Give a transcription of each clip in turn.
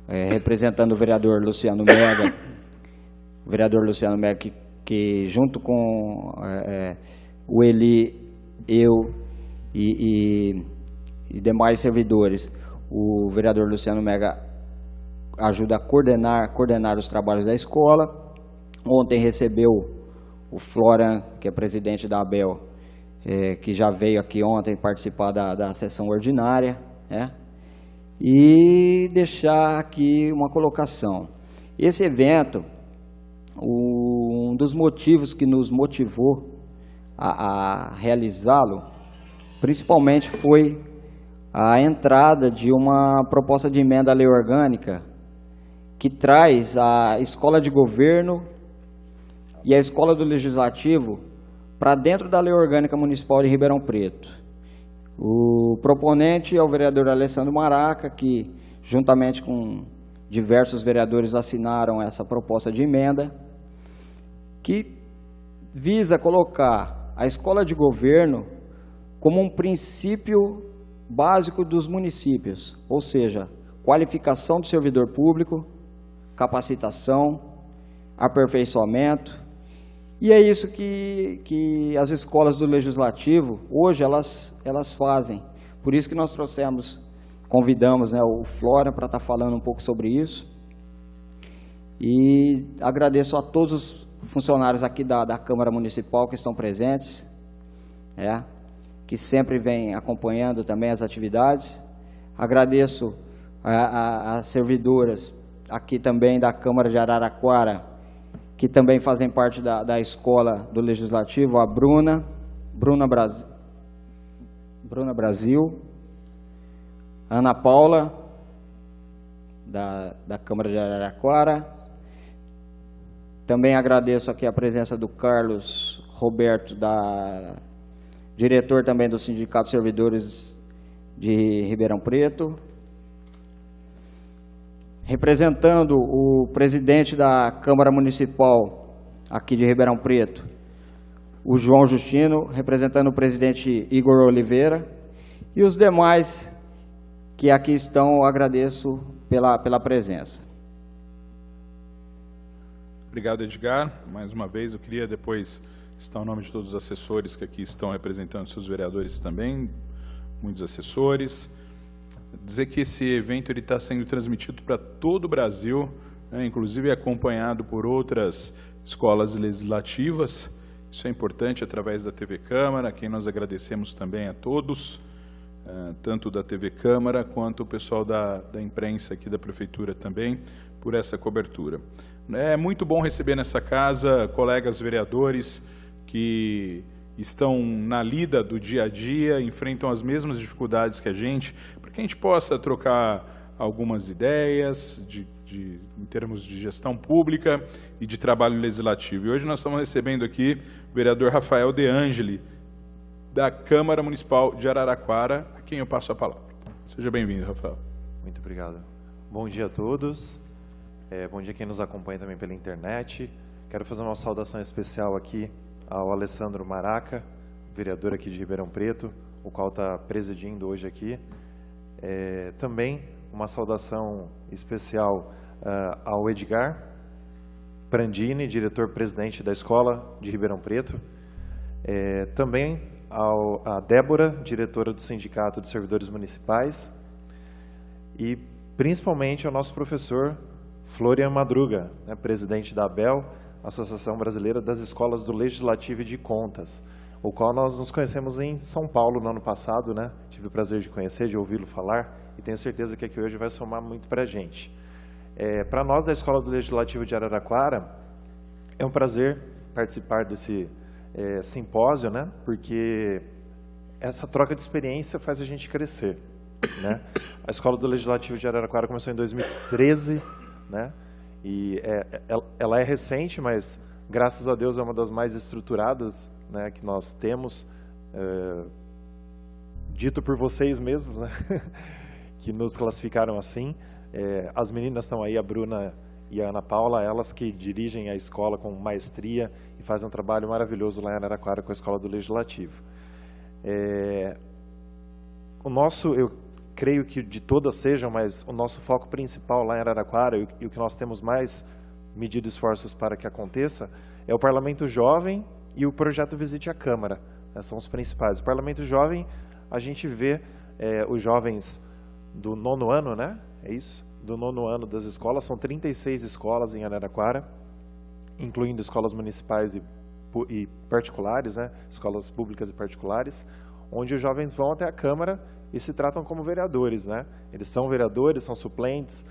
representando o vereador Luciano Mega, que junto com o Eli, eu e demais servidores, o vereador Luciano Mega ajuda a coordenar os trabalhos da escola. Ontem recebeu o Florian, que é presidente da ABEL, que já veio aqui ontem participar da sessão ordinária, e deixar aqui uma colocação. Esse evento, um dos motivos que nos motivou a realizá-lo, principalmente foi a entrada de uma proposta de emenda à lei orgânica que traz a escola de governo e a escola do legislativo para dentro da lei orgânica municipal de Ribeirão Preto. O proponente é o vereador Alessandro Maraca, que juntamente com diversos vereadores assinaram essa proposta de emenda, que visa colocar a escola de governo como um princípio básico dos municípios, ou seja, qualificação do servidor público, capacitação, aperfeiçoamento. E é isso que as escolas do Legislativo, hoje, elas fazem. Por isso que nós convidamos o Flora para estar falando um pouco sobre isso. E agradeço a todos os funcionários aqui da Câmara Municipal que estão presentes, que sempre vêm acompanhando também as atividades. Agradeço as servidoras aqui também da Câmara de Araraquara, que também fazem parte da escola do Legislativo, a Bruna Brasil, a Ana Paula, da Câmara de Araraquara. Também agradeço aqui a presença do Carlos Roberto, diretor também do Sindicato de Servidores de Ribeirão Preto. Representando o presidente da Câmara Municipal aqui de Ribeirão Preto, o João Justino, representando o presidente Igor Oliveira, e os demais que aqui estão, eu agradeço pela presença. Obrigado, Edgar. Mais uma vez, eu queria depois citar o nome de todos os assessores que aqui estão representando seus vereadores também, muitos assessores. Dizer que esse evento está sendo transmitido para todo o Brasil, inclusive acompanhado por outras escolas legislativas. Isso é importante através da TV Câmara, a quem nós agradecemos também a todos, tanto da TV Câmara quanto o pessoal da imprensa aqui da Prefeitura também, por essa cobertura. É muito bom receber nessa casa colegas vereadores que estão na lida do dia a dia, enfrentam as mesmas dificuldades que a gente, para que a gente possa trocar algumas ideias em termos de gestão pública e de trabalho legislativo. E hoje nós estamos recebendo aqui o vereador Rafael De Angeli, da Câmara Municipal de Araraquara, a quem eu passo a palavra. Seja bem-vindo, Rafael. Muito obrigado. Bom dia a todos. Bom dia a quem nos acompanha também pela internet. Quero fazer uma saudação especial aqui ao Alessandro Maraca, vereador aqui de Ribeirão Preto, o qual está presidindo hoje aqui. Também uma saudação especial ao Edgar Prandini, diretor-presidente da Escola de Ribeirão Preto. Também a Débora, diretora do Sindicato de Servidores Municipais. E principalmente ao nosso professor Florian Madruga, presidente da ABEL, Associação Brasileira das Escolas do Legislativo e de Contas, o qual nós nos conhecemos em São Paulo no ano passado, Tive o prazer de conhecer, de ouvi-lo falar, e tenho certeza que aqui hoje vai somar muito para a gente. Para nós da Escola do Legislativo de Araraquara, é um prazer participar desse simpósio, porque essa troca de experiência faz a gente crescer. A Escola do Legislativo de Araraquara começou em 2013, e ela é recente, mas graças a Deus é uma das mais estruturadas que nós temos, dito por vocês mesmos, que nos classificaram assim. As meninas estão aí, a Bruna e a Ana Paula, elas que dirigem a escola com maestria e fazem um trabalho maravilhoso lá em Araraquara com a Escola do Legislativo. creio que de todas sejam, mas o nosso foco principal lá em Araraquara e o que nós temos mais medido esforços para que aconteça é o Parlamento Jovem e o projeto Visite a Câmara, né, são os principais. O Parlamento Jovem, a gente vê os jovens do 9º ano, né? É isso? Do 9º ano das escolas, são 36 escolas em Araraquara, incluindo escolas municipais e particulares, né? Escolas públicas e particulares, onde os jovens vão até a Câmara e se tratam como vereadores, né? Eles são vereadores, são suplentes,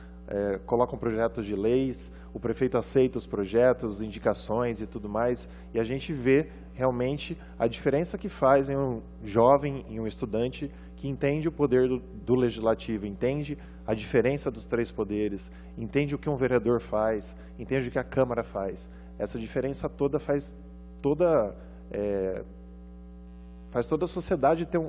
colocam projetos de leis, o prefeito aceita os projetos, indicações e tudo mais, e a gente vê realmente a diferença que faz em um jovem, em um estudante que entende o poder do legislativo, entende a diferença dos 3 poderes, entende o que um vereador faz, entende o que a Câmara faz. Essa diferença toda faz toda a sociedade ter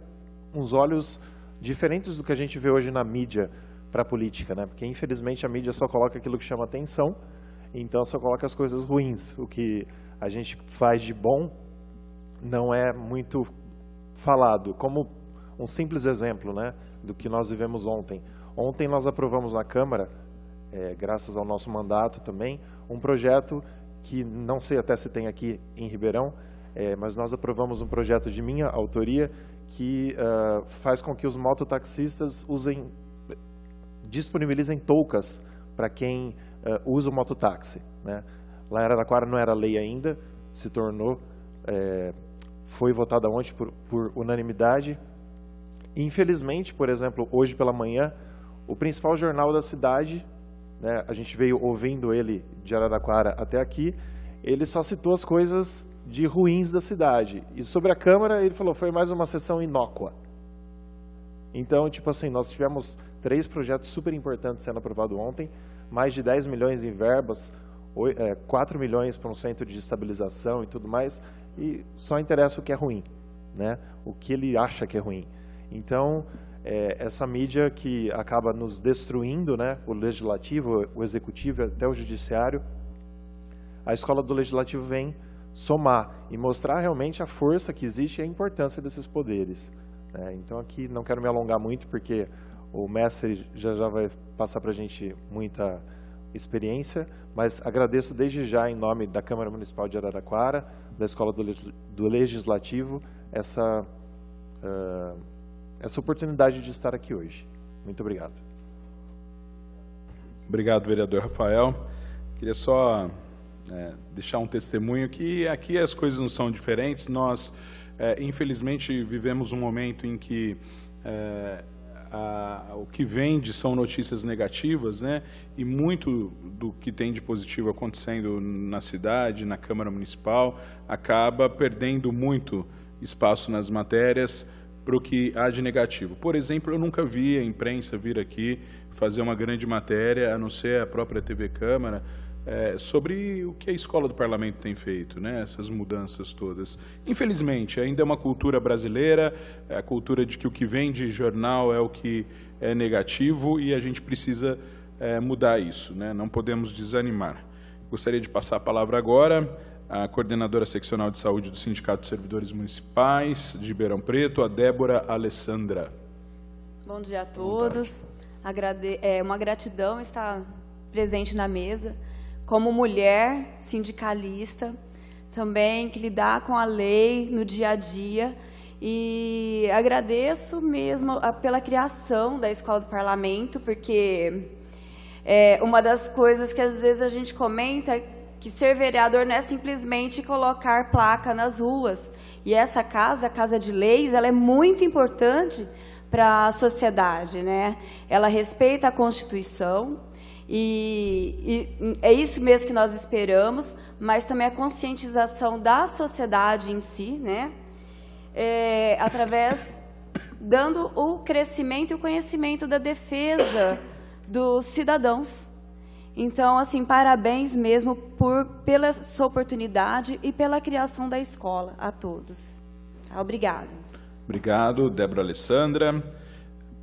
uns olhos diferentes do que a gente vê hoje na mídia para a política, né? Porque infelizmente a mídia só coloca aquilo que chama atenção, então só coloca as coisas ruins. O que a gente faz de bom não é muito falado. Como um simples exemplo, né, do que nós vivemos ontem. Ontem nós aprovamos na Câmara, graças ao nosso mandato também, um projeto que não sei até se tem aqui em Ribeirão, mas nós aprovamos um projeto de minha autoria que faz com que os mototaxistas disponibilizem toucas para quem usa o mototáxi, né? Lá em Araraquara não era lei ainda, se tornou, foi votada ontem por unanimidade. Infelizmente, por exemplo, hoje pela manhã, o principal jornal da cidade, né, a gente veio ouvindo ele de Araraquara até aqui, ele só citou as coisas de ruins da cidade. E sobre a Câmara, ele falou, foi mais uma sessão inócua. Então, tipo assim, nós tivemos 3 projetos super importantes sendo aprovados ontem, mais de 10 milhões em verbas, 4 milhões para um centro de estabilização e tudo mais, e só interessa o que é ruim, né? O que ele acha que é ruim. Então, essa mídia que acaba nos destruindo, né? O legislativo, o executivo, até o judiciário, a escola do legislativo vem somar e mostrar realmente a força que existe e a importância desses poderes. Então, aqui não quero me alongar muito, porque o mestre já vai passar para a gente muita experiência, mas agradeço desde já, em nome da Câmara Municipal de Araraquara, da Escola do Legislativo, essa oportunidade de estar aqui hoje. Muito obrigado. Obrigado, vereador Rafael. Queria só deixar um testemunho que aqui as coisas não são diferentes. Nós, infelizmente, vivemos um momento em que o que vende são notícias negativas, né? E muito do que tem de positivo acontecendo na cidade, na Câmara Municipal, acaba perdendo muito espaço nas matérias para o que há de negativo. Por exemplo, eu nunca vi a imprensa vir aqui fazer uma grande matéria, a não ser a própria TV Câmara, sobre o que a Escola do Parlamento tem feito, né? Essas mudanças todas. Infelizmente, ainda é uma cultura brasileira, a cultura de que o que vem de jornal é o que é negativo, e a gente precisa mudar isso, né? Não podemos desanimar. Gostaria de passar a palavra agora à coordenadora seccional de saúde do Sindicato de Servidores Municipais de Ribeirão Preto, a Débora Alessandra. Bom dia a todos. Uma gratidão estar presente na mesa. Como mulher sindicalista, também que lidar com a lei no dia a dia, e agradeço mesmo pela criação da Escola do Parlamento, porque uma das coisas que às vezes a gente comenta é que ser vereador não é simplesmente colocar placa nas ruas, e essa casa, a Casa de Leis, ela é muito importante para a sociedade, né? Ela respeita a Constituição, e é isso mesmo que nós esperamos, mas também a conscientização da sociedade em si, né? Através, dando o crescimento e o conhecimento da defesa dos cidadãos. Então, assim, parabéns mesmo pela sua oportunidade e pela criação da escola a todos. Obrigada. Obrigado, Débora Alessandra.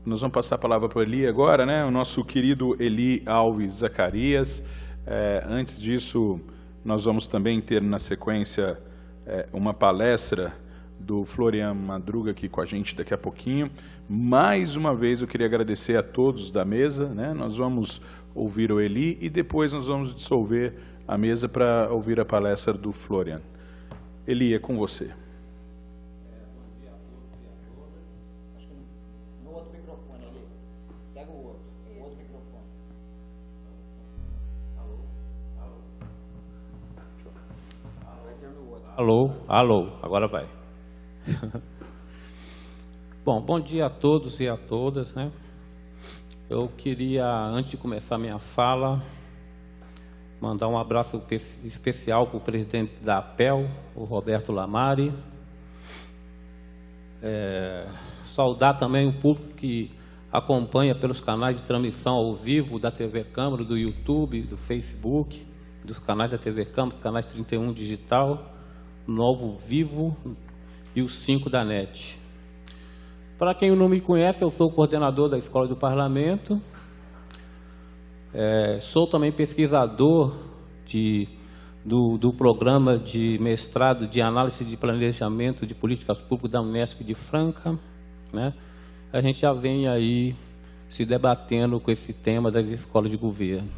Nós vamos passar a palavra para o Eli agora, né? O nosso querido Eli Alves Zacarias. Antes disso, nós vamos também ter na sequência uma palestra do Florian Madruga aqui com a gente daqui a pouquinho. Mais uma vez eu queria agradecer a todos da mesa, né? Nós vamos ouvir o Eli e depois nós vamos dissolver a mesa para ouvir a palestra do Florian. Eli, é com você. Bom dia a todos e a todas. Acho que no outro microfone ali. Pega o outro microfone. Vai ser no outro. Alô, agora vai. Bom dia a todos e a todas, né? Eu queria, antes de começar minha fala, mandar um abraço especial para o presidente da APEL, o Roberto Lamari. Saudar também o público que acompanha pelos canais de transmissão ao vivo da TV Câmara, do YouTube, do Facebook, dos canais da TV Câmara, dos canais 31 Digital, Novo Vivo e os 5 da NET. Para quem não me conhece, eu sou o coordenador da Escola do Parlamento. Sou também pesquisador do programa de mestrado de análise de planejamento de políticas públicas da Unesp de Franca, né? A gente já vem aí se debatendo com esse tema das escolas de governo.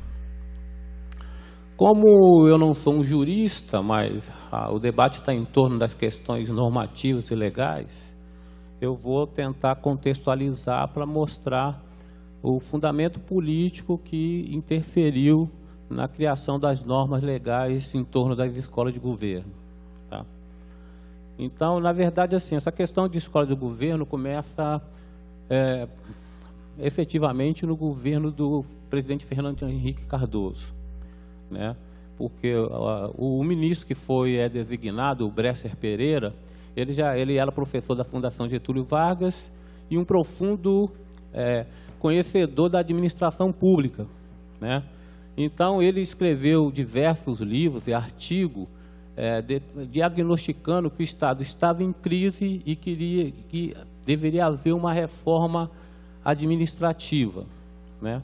Como eu não sou um jurista, mas o debate está em torno das questões normativas e legais, eu vou tentar contextualizar para mostrar o fundamento político que interferiu na criação das normas legais em torno das escolas de governo. Tá? Então, na verdade, assim, essa questão de escola de governo começa efetivamente no governo do presidente Fernando Henrique Cardoso, né? Porque o ministro que foi designado, o Bresser Pereira, ele era professor da Fundação Getúlio Vargas e um profundo conhecedor da administração pública, né? Então, ele escreveu diversos livros e artigos diagnosticando que o Estado estava em crise e que deveria haver uma reforma administrativa, né?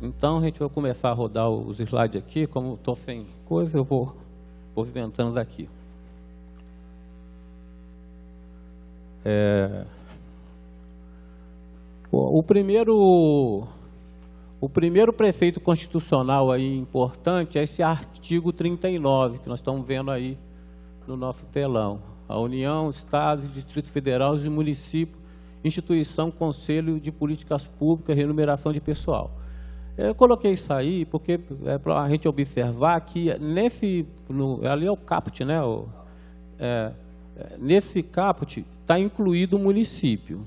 Então, a gente vai começar a rodar os slides aqui. Como estou sem coisa, eu vou movimentando daqui. O primeiro preceito constitucional aí importante é esse artigo 39, que nós estamos vendo aí no nosso telão. A União, Estados, Distrito Federal e Município, Instituição, Conselho de Políticas Públicas, Remuneração de Pessoal. Eu coloquei isso aí porque é para a gente observar que ali é o caput, né? Nesse caput está incluído o município.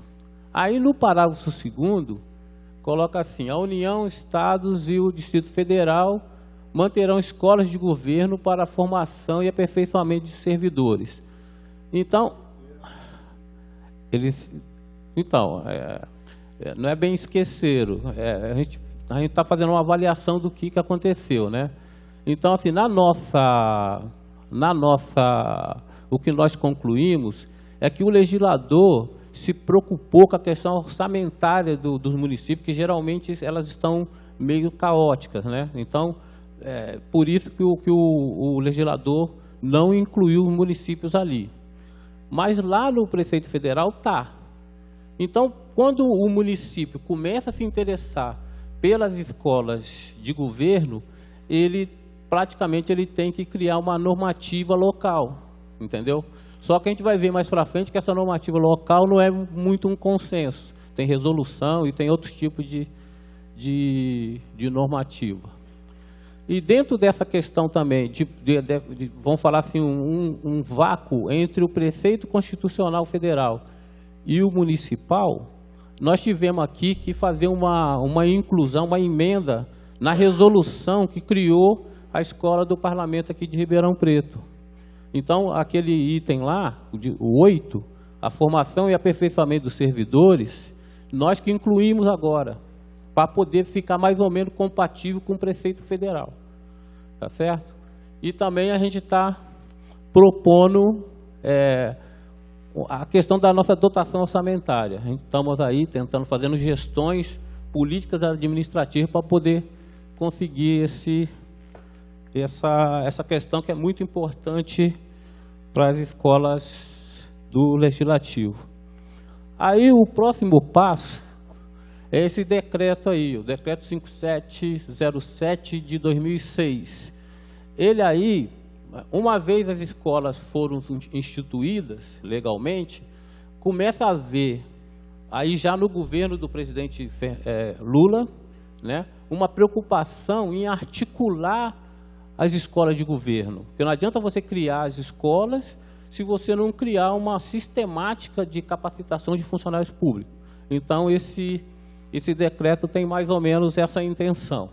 Aí no parágrafo 2º, coloca assim: a União, Estados e o Distrito Federal manterão escolas de governo para a formação e aperfeiçoamento de servidores. Então, não é bem esqueceram. A gente está fazendo uma avaliação do que aconteceu, né? Então, assim, o que nós concluímos é que o legislador se preocupou com a questão orçamentária dos municípios, que geralmente elas estão meio caóticas, né? Então, por isso que o legislador não incluiu os municípios ali. Mas lá no preceito federal está. Então, quando o município começa a se interessar pelas escolas de governo, praticamente ele tem que criar uma normativa local, entendeu? Só que a gente vai ver mais para frente que essa normativa local não é muito um consenso. Tem resolução e tem outros tipos de normativa. E dentro dessa questão também, vamos falar assim, um vácuo entre o preceito constitucional federal e o municipal, nós tivemos aqui que fazer uma inclusão, uma emenda na resolução que criou a Escola do Parlamento aqui de Ribeirão Preto. Então, aquele item lá, o 8, a formação e aperfeiçoamento dos servidores, nós que incluímos agora, para poder ficar mais ou menos compatível com o preceito federal. Tá certo? E também a gente está propondo a questão da nossa dotação orçamentária. A gente estamos aí tentando, fazendo gestões políticas administrativas para poder conseguir essa questão que é muito importante para as escolas do Legislativo. Aí o próximo passo é esse decreto aí, o decreto 5707 de 2006. Ele aí, uma vez as escolas foram instituídas legalmente, começa a haver, aí já no governo do presidente Lula, né, uma preocupação em articular as escolas de governo. Porque não adianta você criar as escolas se você não criar uma sistemática de capacitação de funcionários públicos. Então, esse decreto tem mais ou menos essa intenção.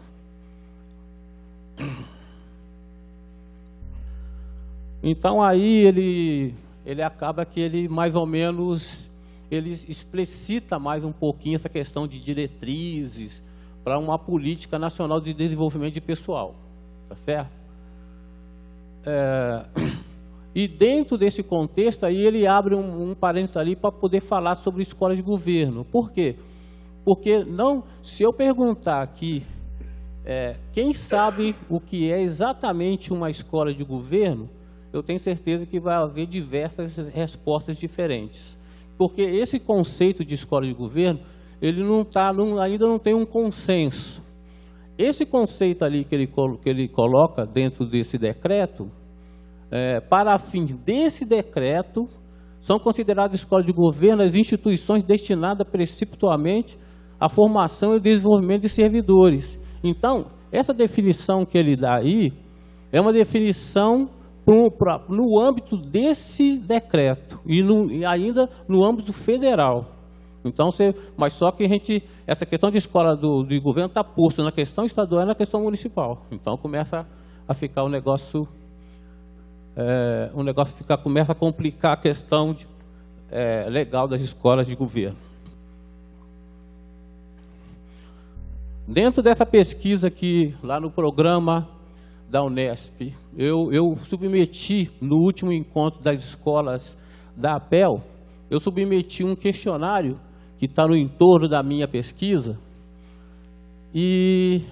Então, aí ele acaba que ele mais ou menos ele explicita mais um pouquinho essa questão de diretrizes para uma política nacional de desenvolvimento de pessoal, tá certo? E dentro desse contexto aí ele abre um parênteses ali para poder falar sobre escola de governo. Por quê? Porque se eu perguntar aqui, quem sabe o que é exatamente uma escola de governo, eu tenho certeza que vai haver diversas respostas diferentes. Porque esse conceito de escola de governo, ele ainda não tem um consenso. Esse conceito ali que ele coloca dentro desse decreto, para fins desse decreto, são consideradas escolas de governo as instituições destinadas preceptualmente à formação e desenvolvimento de servidores. Então, essa definição que ele dá aí é uma definição no âmbito desse decreto e ainda no âmbito federal. Então, mas só que essa questão de escola de governo está posta na questão estadual e na questão municipal. Então, começa a ficar começa a complicar a questão legal das escolas de governo. Dentro dessa pesquisa aqui, lá no programa da Unesp, eu submeti, no último encontro das escolas da APEL, eu submeti um questionário que está no entorno da minha pesquisa, e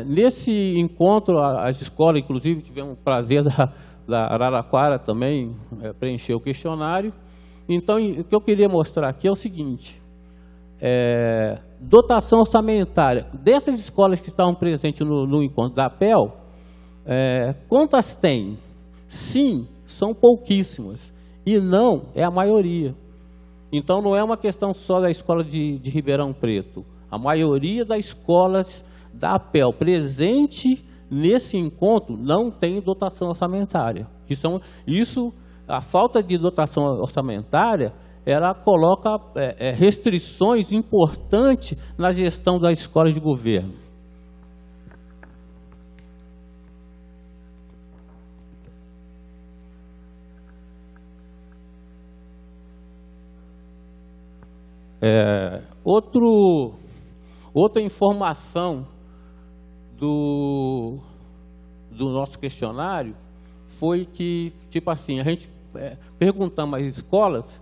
nesse encontro, as escolas, inclusive, tivemos o prazer da Araraquara também preencher o questionário. Então, o que eu queria mostrar aqui é o seguinte, dotação orçamentária. Dessas escolas que estavam presentes no encontro da APEL, quantas tem? Sim, são pouquíssimas. E não é a maioria. Então, não é uma questão só da escola de Ribeirão Preto. A maioria das escolas da APEL presente nesse encontro não tem dotação orçamentária. A falta de dotação orçamentária, ela coloca restrições importantes na gestão das escolas de governo. Outra informação do nosso questionário foi que, tipo assim, a gente perguntamos às escolas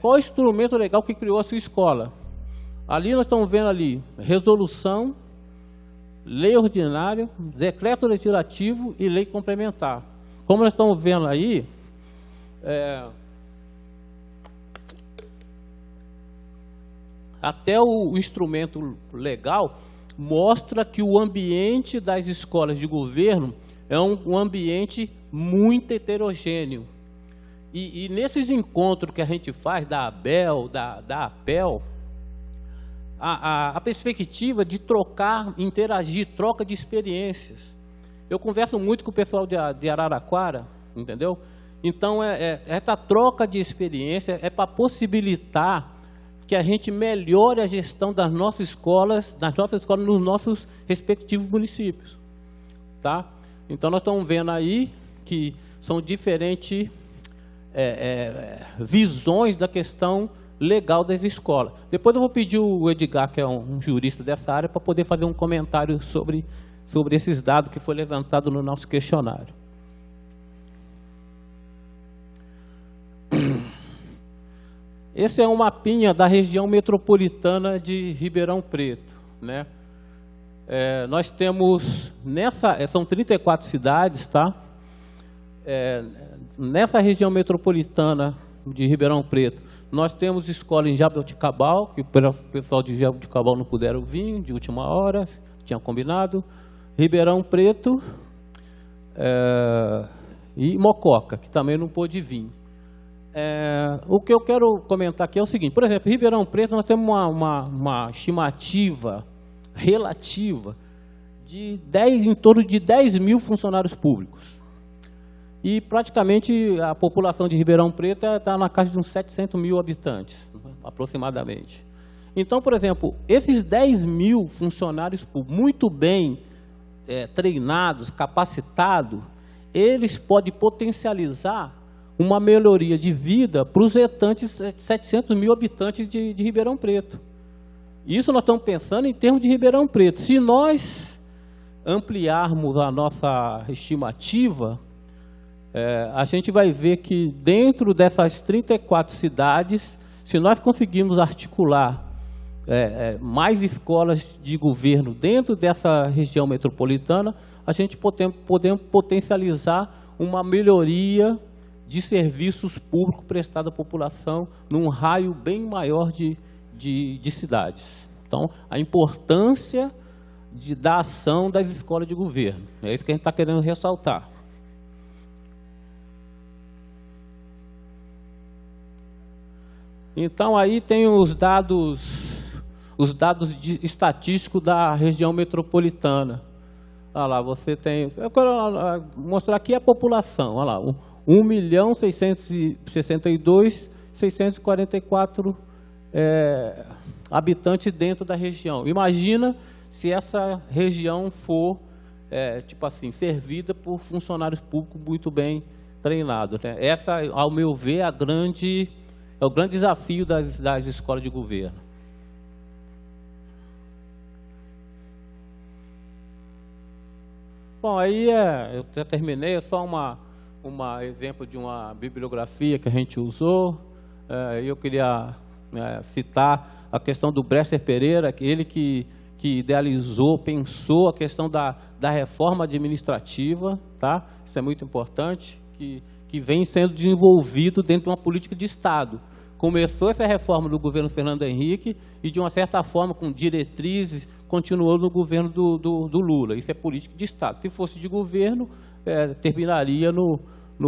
qual o instrumento legal que criou a sua escola. Ali nós estamos vendo ali resolução, lei ordinária, decreto legislativo e lei complementar. Como nós estamos vendo aí, até o instrumento legal mostra que o ambiente das escolas de governo é um ambiente muito heterogêneo. E nesses encontros que a gente faz da ABEL, da APEL, a perspectiva de interagir, troca de experiências. Eu converso muito com o pessoal de Araraquara, entendeu? Então, essa troca de experiência é para possibilitar que a gente melhore a gestão das nossas escolas nos nossos respectivos municípios. Tá? Então, nós estamos vendo aí que são diferentes visões da questão legal das escolas. Depois eu vou pedir o Edgar, que é um jurista dessa área, para poder fazer um comentário sobre esses dados que foi levantado no nosso questionário. Esse é um mapinha da região metropolitana de Ribeirão Preto, né? Nós temos, são 34 cidades, tá? nessa região metropolitana de Ribeirão Preto, nós temos escola em Jaboticabal, que o pessoal de Jaboticabal não puderam vir de última hora, tinha combinado. Ribeirão Preto e Mococa, que também não pôde vir. O que eu quero comentar aqui é o seguinte, por exemplo, em Ribeirão Preto nós temos uma estimativa relativa de em torno de 10 mil funcionários públicos. E praticamente a população de Ribeirão Preto está na casa de uns 700 mil habitantes, aproximadamente. Então, por exemplo, esses 10 mil funcionários muito bem treinados, capacitados, eles podem potencializar uma melhoria de vida para os restantes 700 mil habitantes de Ribeirão Preto. Isso nós estamos pensando em termos de Ribeirão Preto. Se nós ampliarmos a nossa estimativa, a gente vai ver que dentro dessas 34 cidades, se nós conseguirmos articular mais escolas de governo dentro dessa região metropolitana, a gente podemos potencializar uma melhoria de serviços públicos prestados à população num raio bem maior de cidades. Então, a importância da ação das escolas de governo. É isso que a gente está querendo ressaltar. Então, aí tem os dados estatísticos da região metropolitana. Olha lá, você tem... Eu quero mostrar aqui a população. Olha lá, 1.662.644 habitantes dentro da região. Imagina se essa região for, tipo assim, servida por funcionários públicos muito bem treinados, né? Essa, ao meu ver, é o grande desafio das escolas de governo. Bom, aí eu já terminei, é só um exemplo de uma bibliografia que a gente usou. Eu queria citar a questão do Bresser Pereira, ele que idealizou, pensou a questão da reforma administrativa, tá? Isso é muito importante, que vem sendo desenvolvido dentro de uma política de Estado. Começou essa reforma do governo Fernando Henrique e, de uma certa forma, com diretrizes, continuou no governo do Lula. Isso é política de Estado. Se fosse de governo, terminaria no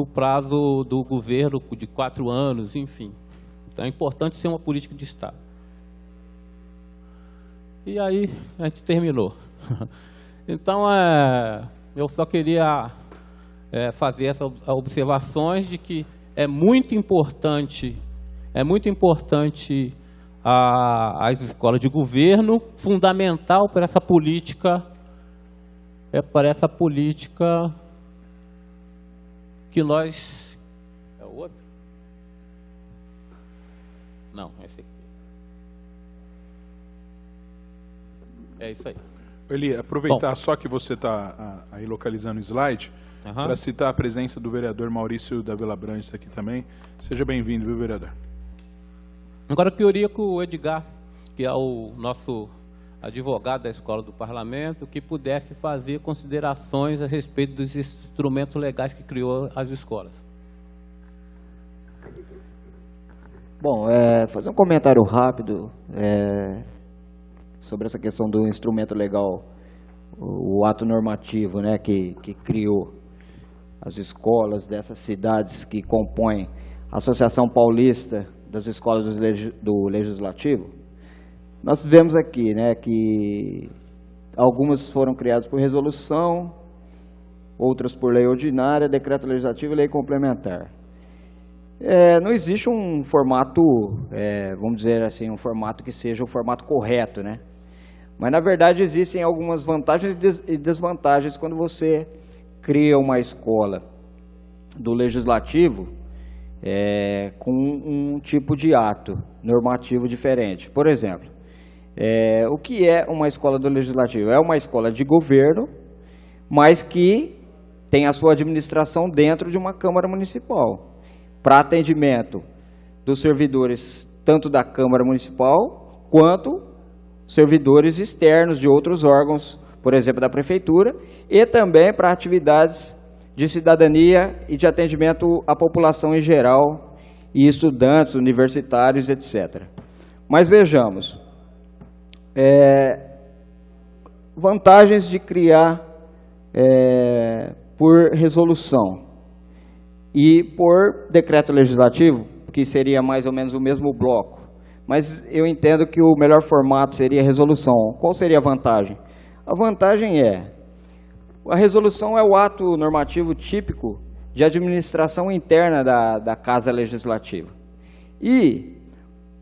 prazo do governo de 4 anos, enfim. Então é importante ser uma política de Estado. E aí a gente terminou. Então eu só queria fazer essas observações de que é muito importante as escolas de governo, fundamental para essa política, que nós... É o outro? Não, é esse aqui. É isso aí. Eli, aproveitar só que você está aí localizando o slide, para citar a presença do vereador Maurício da Vila Brandes aqui também. Seja bem-vindo, viu, vereador? Agora eu queria que o Edgar, que é o nosso advogado da Escola do Parlamento, que pudesse fazer considerações a respeito dos instrumentos legais que criou as escolas. Bom, fazer um comentário rápido sobre essa questão do instrumento legal, o ato normativo, né, que criou as escolas dessas cidades que compõem a Associação Paulista das Escolas do Legislativo. Nós vemos aqui, né, que algumas foram criadas por resolução, outras por lei ordinária, decreto legislativo e lei complementar. Não existe um formato, vamos dizer assim, um formato que seja o formato correto, né? Mas, na verdade, existem algumas vantagens e desvantagens quando você cria uma escola do Legislativo com um tipo de ato normativo diferente. Por exemplo, o que é uma escola do Legislativo? É uma escola de governo, mas que tem a sua administração dentro de uma Câmara Municipal, para atendimento dos servidores tanto da Câmara Municipal quanto servidores externos de outros órgãos, por exemplo, da Prefeitura, e também para atividades de cidadania e de atendimento à população em geral, e estudantes, universitários, etc. Mas vejamos, vantagens de criar por resolução e por decreto legislativo, que seria mais ou menos o mesmo bloco. Mas eu entendo que o melhor formato seria resolução. Qual seria a vantagem? A vantagem a resolução é o ato normativo típico de administração interna da Casa Legislativa. E,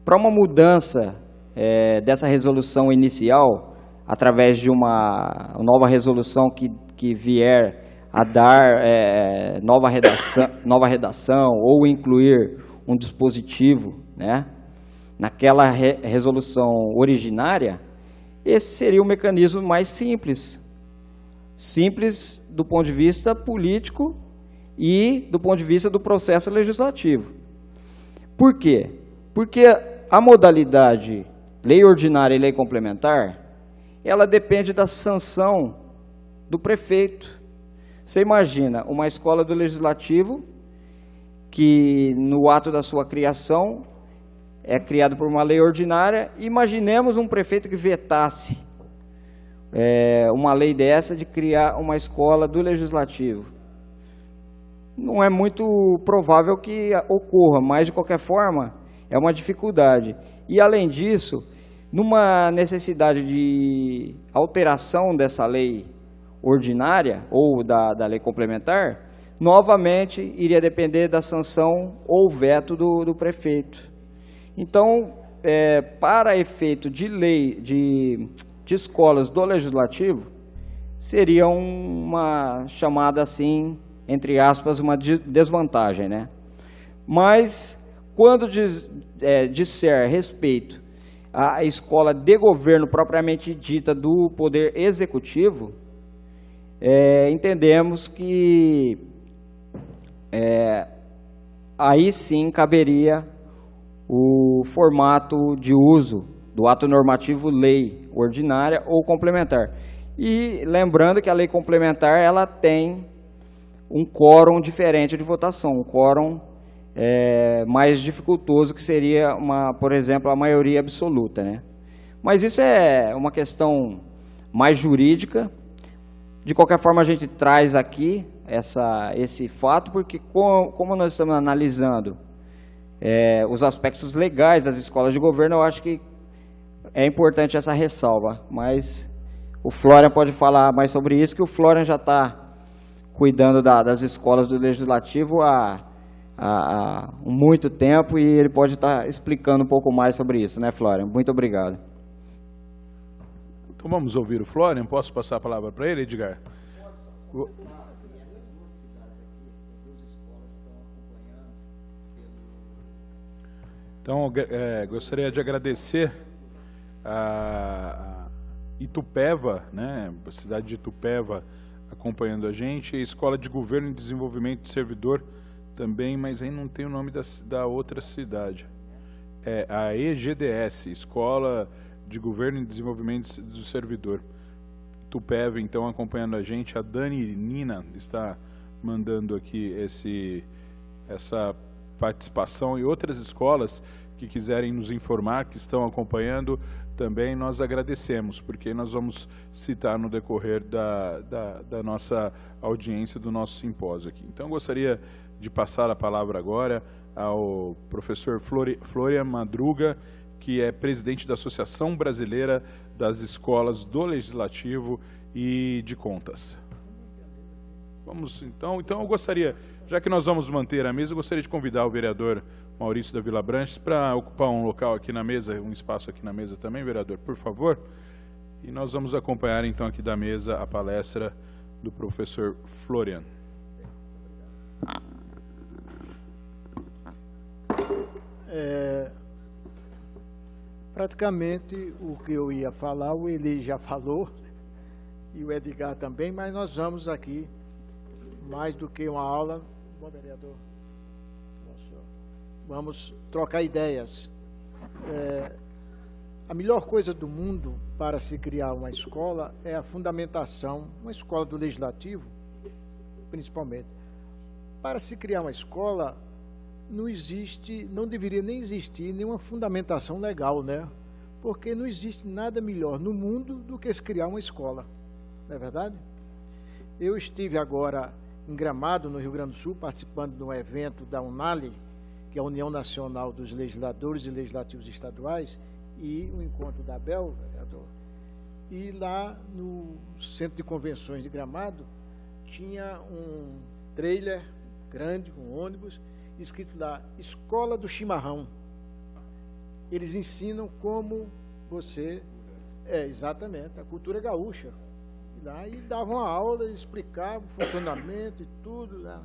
para uma mudança dessa resolução inicial, através de uma nova resolução que vier a dar nova redação ou incluir um dispositivo, né, naquela resolução originária, esse seria o mecanismo mais simples. Simples do ponto de vista político e do ponto de vista do processo legislativo. Por quê? Porque a modalidade lei ordinária e lei complementar, ela depende da sanção do prefeito. Você imagina uma escola do legislativo que no ato da sua criação é criado por uma lei ordinária. Imaginemos um prefeito que vetasse uma lei dessa de criar uma escola do legislativo. Não é muito provável que ocorra, mas de qualquer forma é uma dificuldade. E além disso, numa necessidade de alteração dessa lei ordinária ou da lei complementar, novamente iria depender da sanção ou veto do prefeito. Então, para efeito de lei de escolas do legislativo, seria uma chamada assim, entre aspas, uma desvantagem, né? Mas, quando disser respeito à escola de governo propriamente dita do Poder Executivo, entendemos que aí sim caberia o formato de uso do ato normativo lei ordinária ou complementar. E lembrando que a lei complementar ela tem um quórum diferente de votação, um quórum mais dificultoso, que seria, por exemplo, a maioria absoluta, né? Mas isso é uma questão mais jurídica. De qualquer forma, a gente traz aqui esse fato, porque como nós estamos analisando os aspectos legais das escolas de governo, eu acho que é importante essa ressalva. Mas o Florian pode falar mais sobre isso, que o Florian já está cuidando das escolas do Legislativo há muito tempo, e ele pode estar explicando um pouco mais sobre isso, né, Florian? Muito obrigado. Então vamos ouvir o Florian. Posso passar a palavra para ele, Edgar? Então, gostaria de agradecer a Itupeva, né, a cidade de Itupeva, acompanhando a gente, a Escola de Governo e Desenvolvimento do Servidor também, mas aí não tem o nome da outra cidade. A EGDS, Escola de Governo e Desenvolvimento do Servidor. Itupeva, então, acompanhando a gente. A Dani Nina está mandando aqui essa participação, e outras escolas que quiserem nos informar, que estão acompanhando, também nós agradecemos, porque nós vamos citar no decorrer da nossa audiência, do nosso simpósio aqui. Então, eu gostaria de passar a palavra agora ao professor Florian Madruga, que é presidente da Associação Brasileira das Escolas do Legislativo e de Contas. Vamos, então eu gostaria, já que nós vamos manter a mesa, eu gostaria de convidar o vereador Maurício da Vila Branches para ocupar um local aqui na mesa, um espaço aqui na mesa também, vereador, por favor. E nós vamos acompanhar então aqui da mesa a palestra do professor Florian. Praticamente o que eu ia falar, o Eli já falou, e o Edgar também, mas nós vamos aqui, mais do que uma aula, bom vereador, vamos trocar ideias. A melhor coisa do mundo para se criar uma escola é a fundamentação, uma escola do Legislativo, principalmente. Para se criar uma escola, não deveria nem existir nenhuma fundamentação legal, né? Porque não existe nada melhor no mundo do que se criar uma escola, não é verdade? Eu estive agora em Gramado, no Rio Grande do Sul, participando de um evento da UNALE, que é a União Nacional dos Legisladores e Legislativos Estaduais, e o encontro da ABEL, vereador. E lá no Centro de Convenções de Gramado, tinha um trailer grande, um ônibus, escrito lá, Escola do Chimarrão. Eles ensinam como você... exatamente, a cultura gaúcha. Lá, e davam uma aula, explicavam o funcionamento e tudo. Né?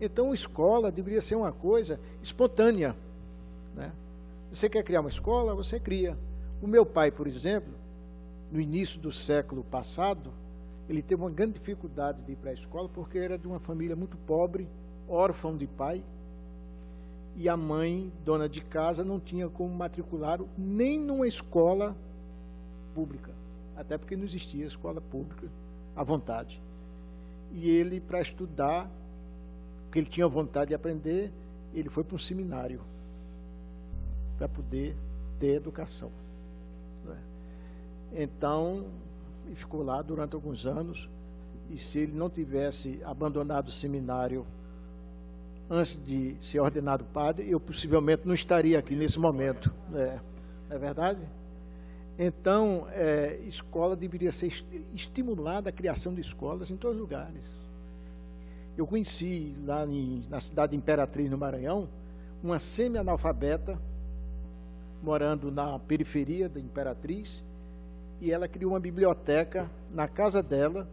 Então, escola deveria ser uma coisa espontânea. Né? Você quer criar uma escola? Você cria. O meu pai, por exemplo, no início do século passado, ele teve uma grande dificuldade de ir para a escola, porque era de uma família muito pobre, órfão de pai, e a mãe, dona de casa, não tinha como matricular nem numa escola pública, até porque não existia escola pública à vontade. E ele, para estudar, porque ele tinha vontade de aprender, ele foi para um seminário, para poder ter educação. Então, ele ficou lá durante alguns anos, e se ele não tivesse abandonado o seminário antes de ser ordenado padre, eu possivelmente não estaria aqui nesse momento. Não é verdade? Então, escola deveria ser estimulada, a criação de escolas em todos os lugares. Eu conheci lá na cidade de Imperatriz, no Maranhão, uma semi-analfabeta, morando na periferia da Imperatriz, e ela criou uma biblioteca na casa dela,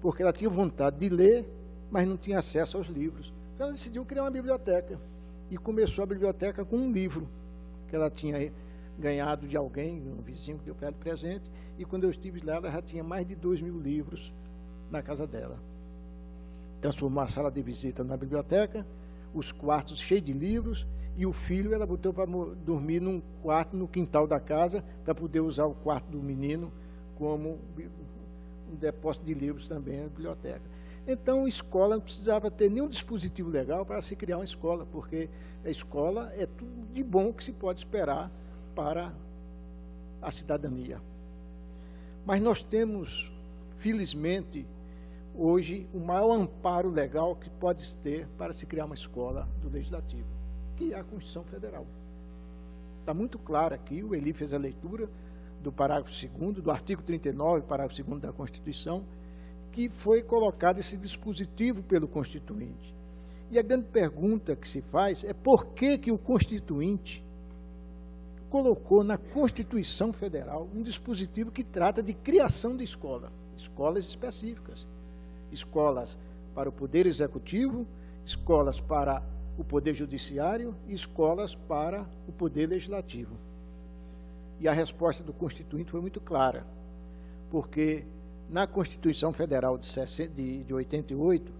porque ela tinha vontade de ler, mas não tinha acesso aos livros. Então ela decidiu criar uma biblioteca, e começou a biblioteca com um livro, que ela tinha ganhado de alguém, um vizinho que deu para ela de presente, e quando eu estive lá, ela já tinha mais de 2.000 livros na casa dela. Transformou a sala de visita na biblioteca, os quartos cheios de livros, e o filho ela botou para dormir num quarto no quintal da casa, para poder usar o quarto do menino como um depósito de livros também na biblioteca. Então, escola não precisava ter nenhum dispositivo legal para se criar uma escola, porque a escola é tudo de bom que se pode esperar para a cidadania. Mas nós temos, felizmente, hoje, o maior amparo legal que pode ter para se criar uma escola do Legislativo, que é a Constituição Federal. Está muito claro aqui, o Eli fez a leitura do parágrafo 2º, do artigo 39, parágrafo 2º da Constituição, que foi colocado esse dispositivo pelo Constituinte. E a grande pergunta que se faz é por que o Constituinte colocou na Constituição Federal um dispositivo que trata de criação de escolas específicas. Escolas para o Poder Executivo, escolas para o Poder Judiciário e escolas para o Poder Legislativo. E a resposta do Constituinte foi muito clara, porque na Constituição Federal de 88,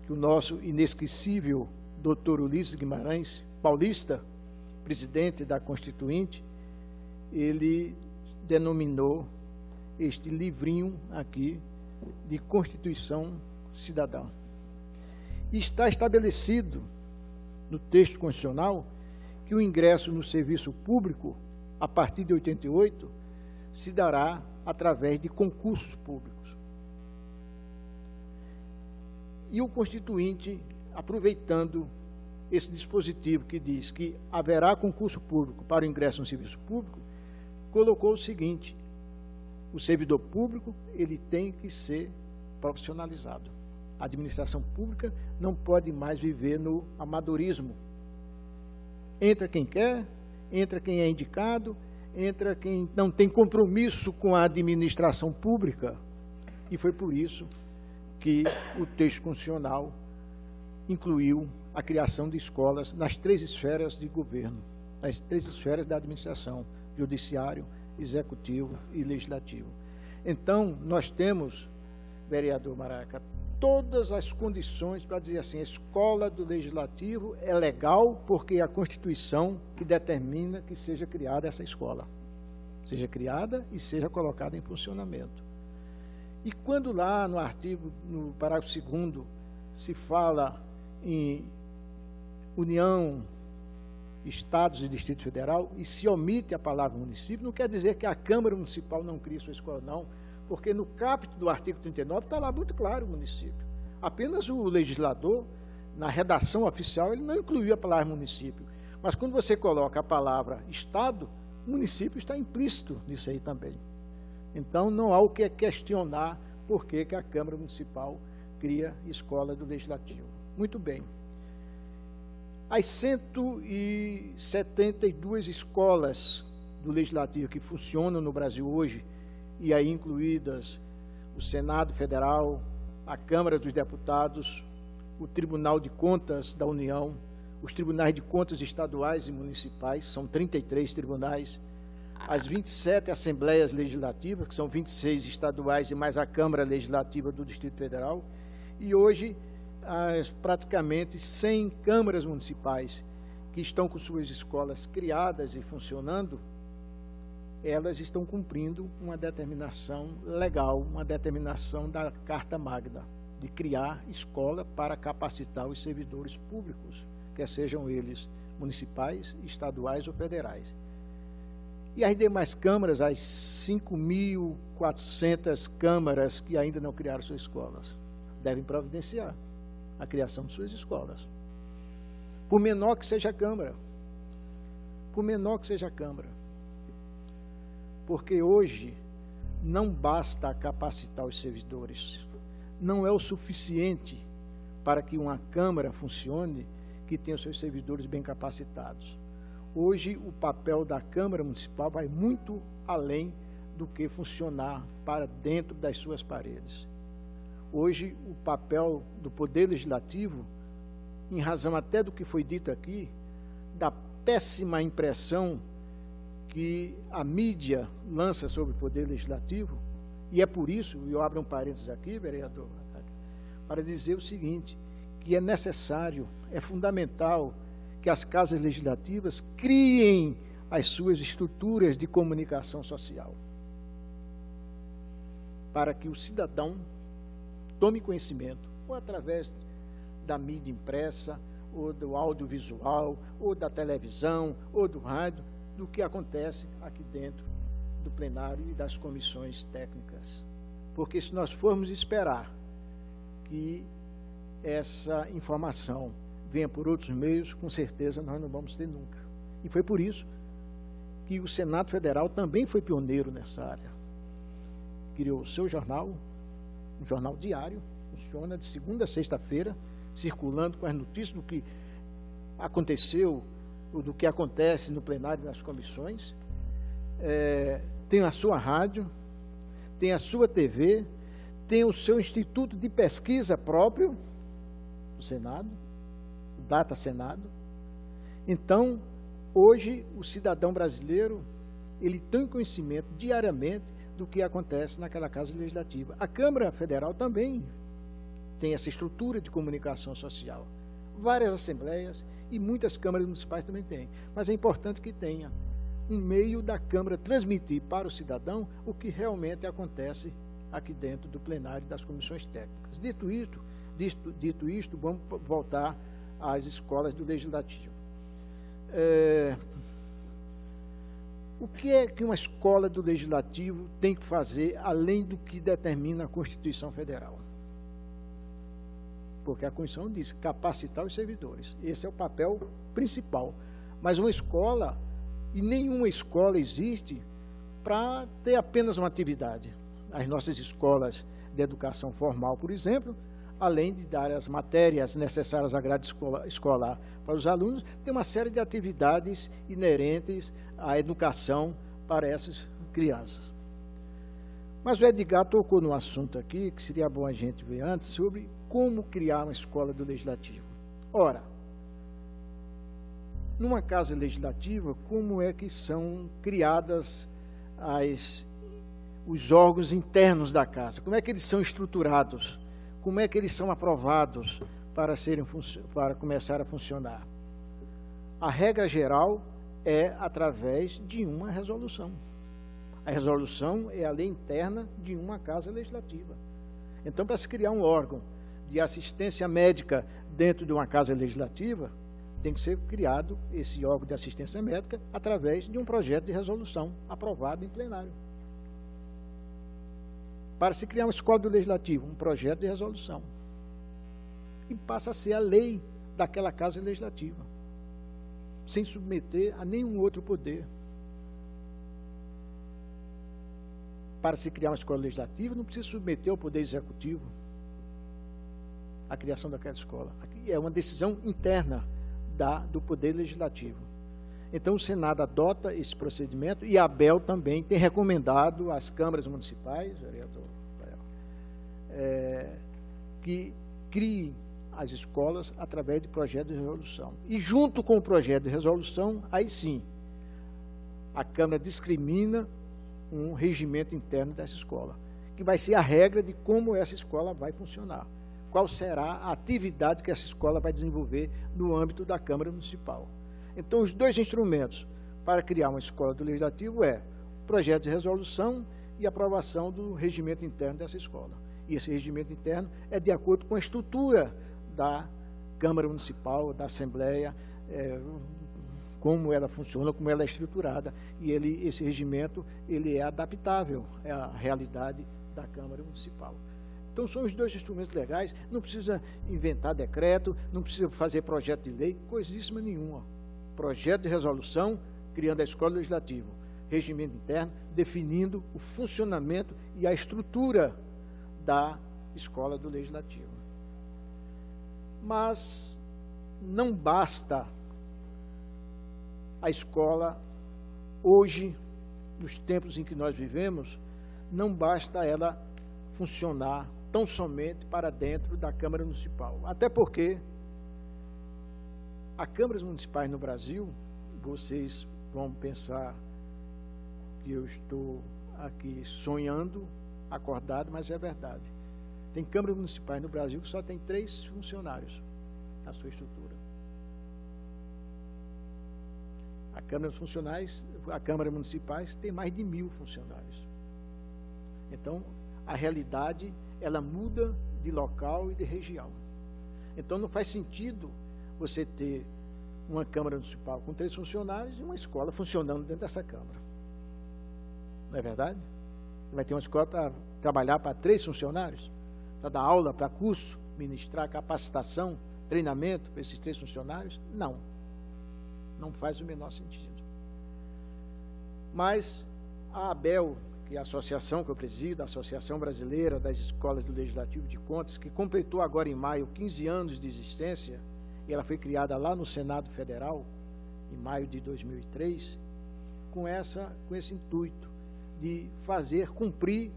que o nosso inesquecível doutor Ulisses Guimarães, paulista, presidente da Constituinte, ele denominou este livrinho aqui de Constituição Cidadã. E está estabelecido no texto constitucional que o ingresso no serviço público, a partir de 88, se dará através de concursos públicos. E o Constituinte, aproveitando esse dispositivo que diz que haverá concurso público para o ingresso no serviço público, colocou o seguinte: o servidor público ele tem que ser profissionalizado. A administração pública não pode mais viver no amadorismo. Entra quem quer, entra quem é indicado, entra quem não tem compromisso com a administração pública. E foi por isso que o texto constitucional incluiu a criação de escolas nas 3 esferas de governo, nas 3 esferas da administração, judiciário, executivo e legislativo. Então, nós temos, vereador Maraca, todas as condições para dizer assim, a escola do Legislativo é legal porque é a Constituição que determina que seja criada essa escola. Seja criada e seja colocada em funcionamento. E quando lá no parágrafo 2º, se fala em União, Estados e Distrito Federal, e se omite a palavra município, não quer dizer que a Câmara Municipal não crie sua escola, não, porque no caput do artigo 39 está lá muito claro o município. Apenas o legislador, na redação oficial, ele não incluiu a palavra município. Mas quando você coloca a palavra Estado, município está implícito nisso aí também. Então, não há o que questionar por que a Câmara Municipal cria escola do Legislativo. Muito bem. As 172 escolas do Legislativo que funcionam no Brasil hoje, e aí incluídas o Senado Federal, a Câmara dos Deputados, o Tribunal de Contas da União, os Tribunais de Contas estaduais e municipais, são 33 tribunais, as 27 Assembleias Legislativas, que são 26 estaduais e mais a Câmara Legislativa do Distrito Federal, e hoje as praticamente 100 câmaras municipais que estão com suas escolas criadas e funcionando, elas estão cumprindo uma determinação legal, uma determinação da Carta Magna, de criar escola para capacitar os servidores públicos, quer sejam eles municipais, estaduais ou federais. E as demais câmaras, as 5.400 câmaras que ainda não criaram suas escolas, devem providenciar a criação de suas escolas. Por menor que seja a Câmara. Por menor que seja a Câmara. Porque hoje não basta capacitar os servidores. Não é o suficiente para que uma Câmara funcione que tenha os seus servidores bem capacitados. Hoje, o papel da Câmara Municipal vai muito além do que funcionar para dentro das suas paredes. Hoje, o papel do Poder Legislativo, em razão até do que foi dito aqui, da péssima impressão que a mídia lança sobre o Poder Legislativo, e é por isso, e eu abro um parênteses aqui, vereador, para dizer o seguinte, que é necessário, é fundamental que as casas legislativas criem as suas estruturas de comunicação social, para que o cidadão tome conhecimento, ou através da mídia impressa, ou do audiovisual, ou da televisão, ou do rádio, do que acontece aqui dentro do plenário e das comissões técnicas. Porque se nós formos esperar que essa informação venha por outros meios, com certeza nós não vamos ter nunca. E foi por isso que o Senado Federal também foi pioneiro nessa área. Criou o seu jornal, um jornal diário, funciona de segunda a sexta-feira, circulando com as notícias do que aconteceu, ou do que acontece no plenário e nas comissões. Tem a sua rádio, tem a sua TV, tem o seu instituto de pesquisa próprio, o Senado, o Data Senado. Então, hoje, o cidadão brasileiro, ele tem conhecimento diariamente do que acontece naquela Casa Legislativa. A Câmara Federal também tem essa estrutura de comunicação social. Várias assembleias e muitas câmaras municipais também têm. Mas é importante que tenha um meio da Câmara transmitir para o cidadão o que realmente acontece aqui dentro do plenário e das comissões técnicas. Dito isto, vamos voltar às escolas do Legislativo. O que é que uma escola do Legislativo tem que fazer além do que determina a Constituição Federal? Porque a Constituição diz capacitar os servidores. Esse é o papel principal. Mas uma escola, e nenhuma escola existe para ter apenas uma atividade. As nossas escolas de educação formal, por exemplo, além de dar as matérias necessárias à grade escolar para os alunos, tem uma série de atividades inerentes à educação para essas crianças. Mas o Edgar tocou num assunto aqui, que seria bom a gente ver antes, sobre como criar uma escola do Legislativo. Ora, numa casa legislativa, como é que são criadas os órgãos internos da casa? Como é que eles são estruturados? Como é que eles são aprovados para começar a funcionar? A regra geral é através de uma resolução. A resolução é a lei interna de uma casa legislativa. Então, para se criar um órgão de assistência médica dentro de uma casa legislativa, tem que ser criado esse órgão de assistência médica através de um projeto de resolução aprovado em plenário. Para se criar uma escola do legislativo, um projeto de resolução. E passa a ser a lei daquela casa legislativa, sem submeter a nenhum outro poder. Para se criar uma escola legislativa, não precisa submeter ao poder executivo a criação daquela escola. Aqui é uma decisão interna do Poder Legislativo. Então, o Senado adota esse procedimento e a ABEL também tem recomendado às câmaras municipais, vereador, que criem as escolas através de projeto de resolução. E, junto com o projeto de resolução, aí sim, a Câmara discrimina um regimento interno dessa escola, que vai ser a regra de como essa escola vai funcionar. Qual será a atividade que essa escola vai desenvolver no âmbito da Câmara Municipal. Então, os dois instrumentos para criar uma escola do Legislativo é o projeto de resolução e aprovação do regimento interno dessa escola. E esse regimento interno é de acordo com a estrutura da Câmara Municipal, da Assembleia, como ela funciona, como ela é estruturada. E esse regimento ele é adaptável à realidade da Câmara Municipal. Então, são os dois instrumentos legais, não precisa inventar decreto, não precisa fazer projeto de lei, coisíssima nenhuma. Projeto de resolução, criando a escola legislativa. Regimento interno, definindo o funcionamento e a estrutura da escola do Legislativo. Mas não basta a escola, hoje, nos tempos em que nós vivemos, não basta ela funcionar tão somente para dentro da Câmara Municipal. Até porque as câmaras municipais no Brasil, vocês vão pensar que eu estou aqui sonhando, acordado, mas é verdade. Tem câmaras municipais no Brasil que só tem 3 funcionários na sua estrutura. A Câmara Municipais tem mais de 1.000 funcionários. Então, a realidade, ela muda de local e de região. Então, não faz sentido você ter uma Câmara Municipal com 3 funcionários e uma escola funcionando dentro dessa Câmara. Não é verdade? Vai ter uma escola para trabalhar para 3 funcionários? Para dar aula, para curso, ministrar capacitação, treinamento para esses 3 funcionários? Não. Não faz o menor sentido. Mas a ABEL, que é a associação que eu presido, a Associação Brasileira das Escolas do Legislativo de Contas, que completou agora em maio 15 anos de existência, e ela foi criada lá no Senado Federal, em maio de 2003, com esse intuito de fazer cumprir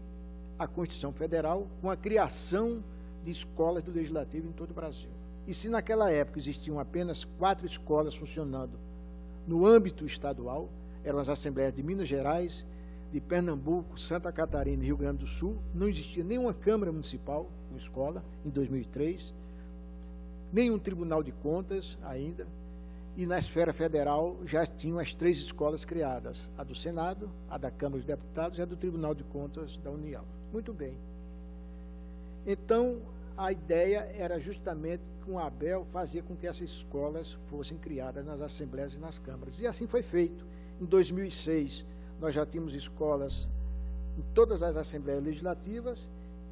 a Constituição Federal com a criação de escolas do Legislativo em todo o Brasil. E se naquela época existiam apenas 4 escolas funcionando no âmbito estadual, eram as Assembleias de Minas Gerais, de Pernambuco, Santa Catarina e Rio Grande do Sul, não existia nenhuma Câmara Municipal com escola em 2003, nenhum Tribunal de Contas ainda, e na esfera federal já tinham as 3 escolas criadas, a do Senado, a da Câmara dos Deputados e a do Tribunal de Contas da União. Muito bem. Então, a ideia era justamente com a ABEL fazer com que essas escolas fossem criadas nas assembleias e nas câmaras. E assim foi feito. Em 2006, nós já tínhamos escolas em todas as assembleias legislativas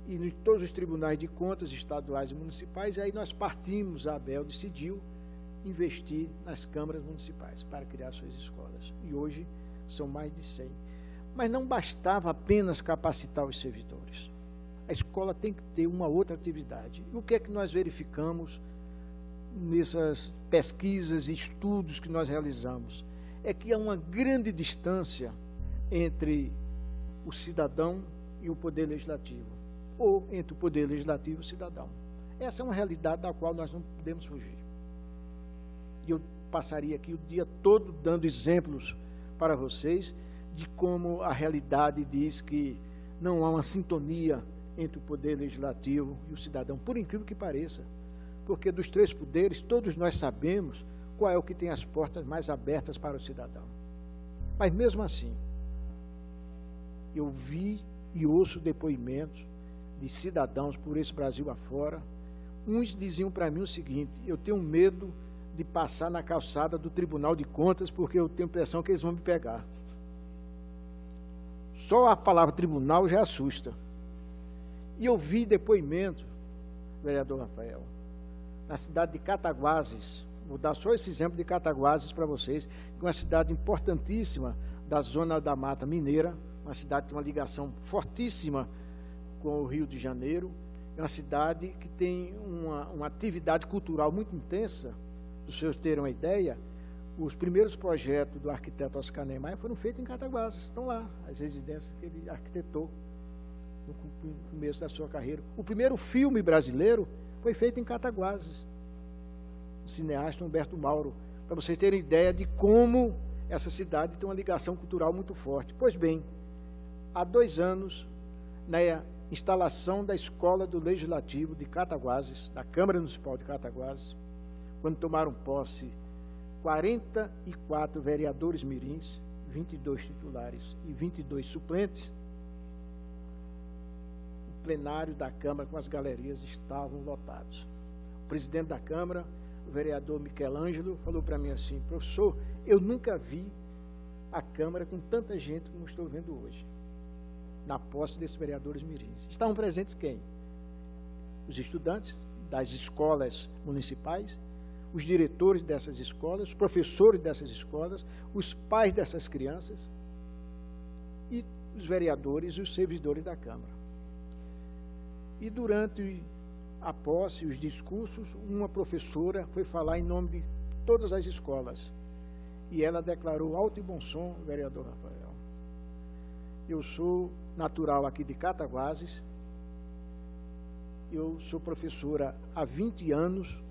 e em todos os tribunais de contas estaduais e municipais, e aí nós partimos, a ABEL decidiu investir nas câmaras municipais para criar suas escolas. E hoje são mais de 100. Mas não bastava apenas capacitar os servidores. A escola tem que ter uma outra atividade. E o que é que nós verificamos nessas pesquisas e estudos que nós realizamos? É que há uma grande distância entre o cidadão e o poder legislativo, ou entre o poder legislativo e o cidadão. Essa é uma realidade da qual nós não podemos fugir. E eu passaria aqui o dia todo dando exemplos para vocês de como a realidade diz que não há uma sintonia entre o poder legislativo e o cidadão, por incrível que pareça, porque dos 3 poderes, todos nós sabemos qual é o que tem as portas mais abertas para o cidadão. Mas mesmo assim, eu vi e ouço depoimentos de cidadãos por esse Brasil afora, uns diziam para mim o seguinte: eu tenho medo de passar na calçada do Tribunal de Contas porque eu tenho a impressão que eles vão me pegar. Só a palavra tribunal já assusta. E eu vi depoimento, vereador Rafael, na cidade de Cataguases. Vou dar só esse exemplo de Cataguases para vocês, que é uma cidade importantíssima da zona da Mata Mineira, uma cidade que tem uma ligação fortíssima com o Rio de Janeiro, é uma cidade que tem uma atividade cultural muito intensa. Para os senhores terem uma ideia, os primeiros projetos do arquiteto Oscar Niemeyer foram feitos em Cataguases, estão lá, as residências que ele arquitetou no começo da sua carreira. O primeiro filme brasileiro foi feito em Cataguases, o cineasta Humberto Mauro, para vocês terem ideia de como essa cidade tem uma ligação cultural muito forte. Pois bem, há 2 anos, na instalação da Escola do Legislativo de Cataguases, da Câmara Municipal de Cataguases, quando tomaram posse 44 vereadores mirins, 22 titulares e 22 suplentes, o plenário da Câmara com as galerias estavam lotados. O presidente da Câmara, o vereador Michelangelo, falou para mim assim: professor, eu nunca vi a Câmara com tanta gente como estou vendo hoje, na posse desses vereadores mirins. Estavam presentes quem? Os estudantes das escolas municipais, os diretores dessas escolas, os professores dessas escolas, os pais dessas crianças e os vereadores e os servidores da Câmara. E durante a posse, os discursos, uma professora foi falar em nome de todas as escolas e ela declarou alto e bom som, vereador Rafael: eu sou natural aqui de Cataguases, eu sou professora há 20 anos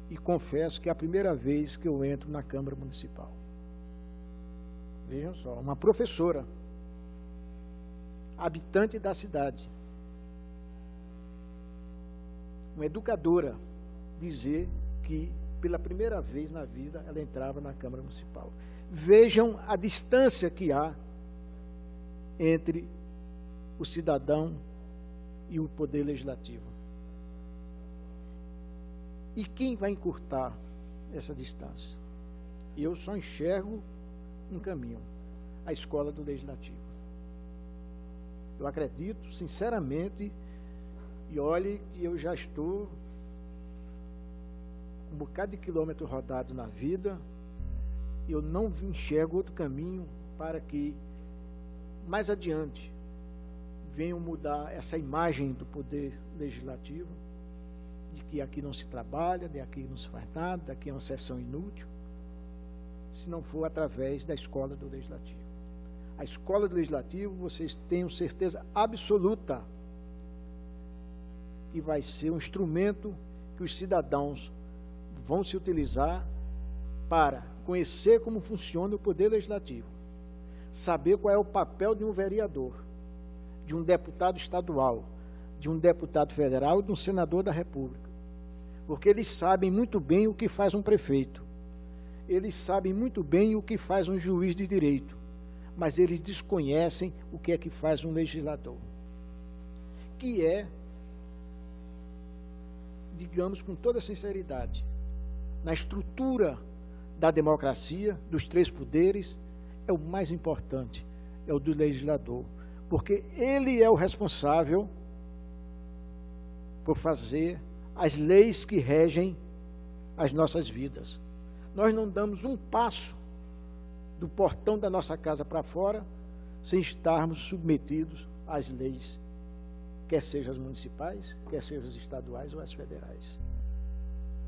e confesso que é a primeira vez que eu entro na Câmara Municipal. Vejam só, uma professora, habitante da cidade, uma educadora, dizer que pela primeira vez na vida ela entrava na Câmara Municipal. Vejam a distância que há entre o cidadão e o poder legislativo. E quem vai encurtar essa distância? Eu só enxergo um caminho: a escola do Legislativo. Eu acredito, sinceramente, e olhe que eu já estou um bocado de quilômetro rodado na vida, eu não enxergo outro caminho para que mais adiante venham mudar essa imagem do poder legislativo, de que aqui não se trabalha, de aqui não se faz nada, daqui é uma sessão inútil, se não for através da escola do Legislativo. A escola do Legislativo, vocês tenham certeza absoluta que vai ser um instrumento que os cidadãos vão se utilizar para conhecer como funciona o poder legislativo, saber qual é o papel de um vereador, de um deputado estadual, de um deputado federal e de um senador da República. Porque eles sabem muito bem o que faz um prefeito, eles sabem muito bem o que faz um juiz de direito, mas eles desconhecem o que é que faz um legislador, que é, digamos com toda sinceridade, na estrutura da democracia, dos 3 poderes, é o mais importante, é o do legislador, porque ele é o responsável por fazer as leis que regem as nossas vidas. Nós não damos um passo do portão da nossa casa para fora sem estarmos submetidos às leis, quer sejam as municipais, quer sejam as estaduais ou as federais.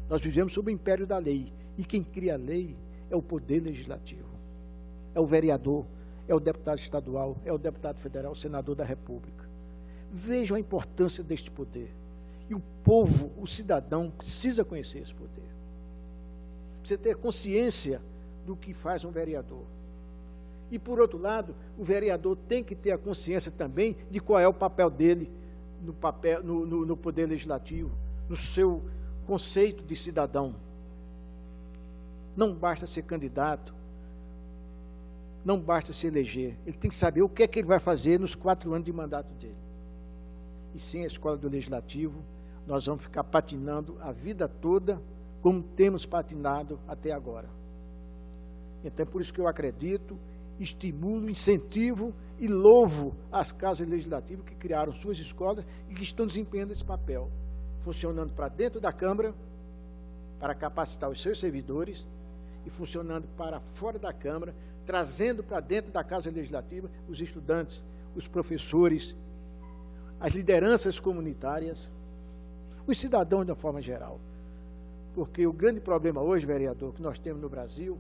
Nós vivemos sob o império da lei, e quem cria a lei é o poder legislativo, é o vereador, é o deputado estadual, é o deputado federal, o senador da República. Vejam a importância deste poder. E o povo, o cidadão, precisa conhecer esse poder. Precisa ter consciência do que faz um vereador. E, por outro lado, o vereador tem que ter a consciência também de qual é o papel dele no poder legislativo, no seu conceito de cidadão. Não basta ser candidato, não basta se eleger, ele tem que saber o que é que ele vai fazer nos 4 anos de mandato dele. E sem a escola do Legislativo, nós vamos ficar patinando a vida toda, como temos patinado até agora. Então, é por isso que eu acredito, estimulo, incentivo e louvo as casas legislativas que criaram suas escolas e que estão desempenhando esse papel, funcionando para dentro da Câmara, para capacitar os seus servidores, e funcionando para fora da Câmara, trazendo para dentro da Casa Legislativa os estudantes, os professores, as lideranças comunitárias, os cidadãos de uma forma geral. Porque o grande problema hoje, vereador, que nós temos no Brasil,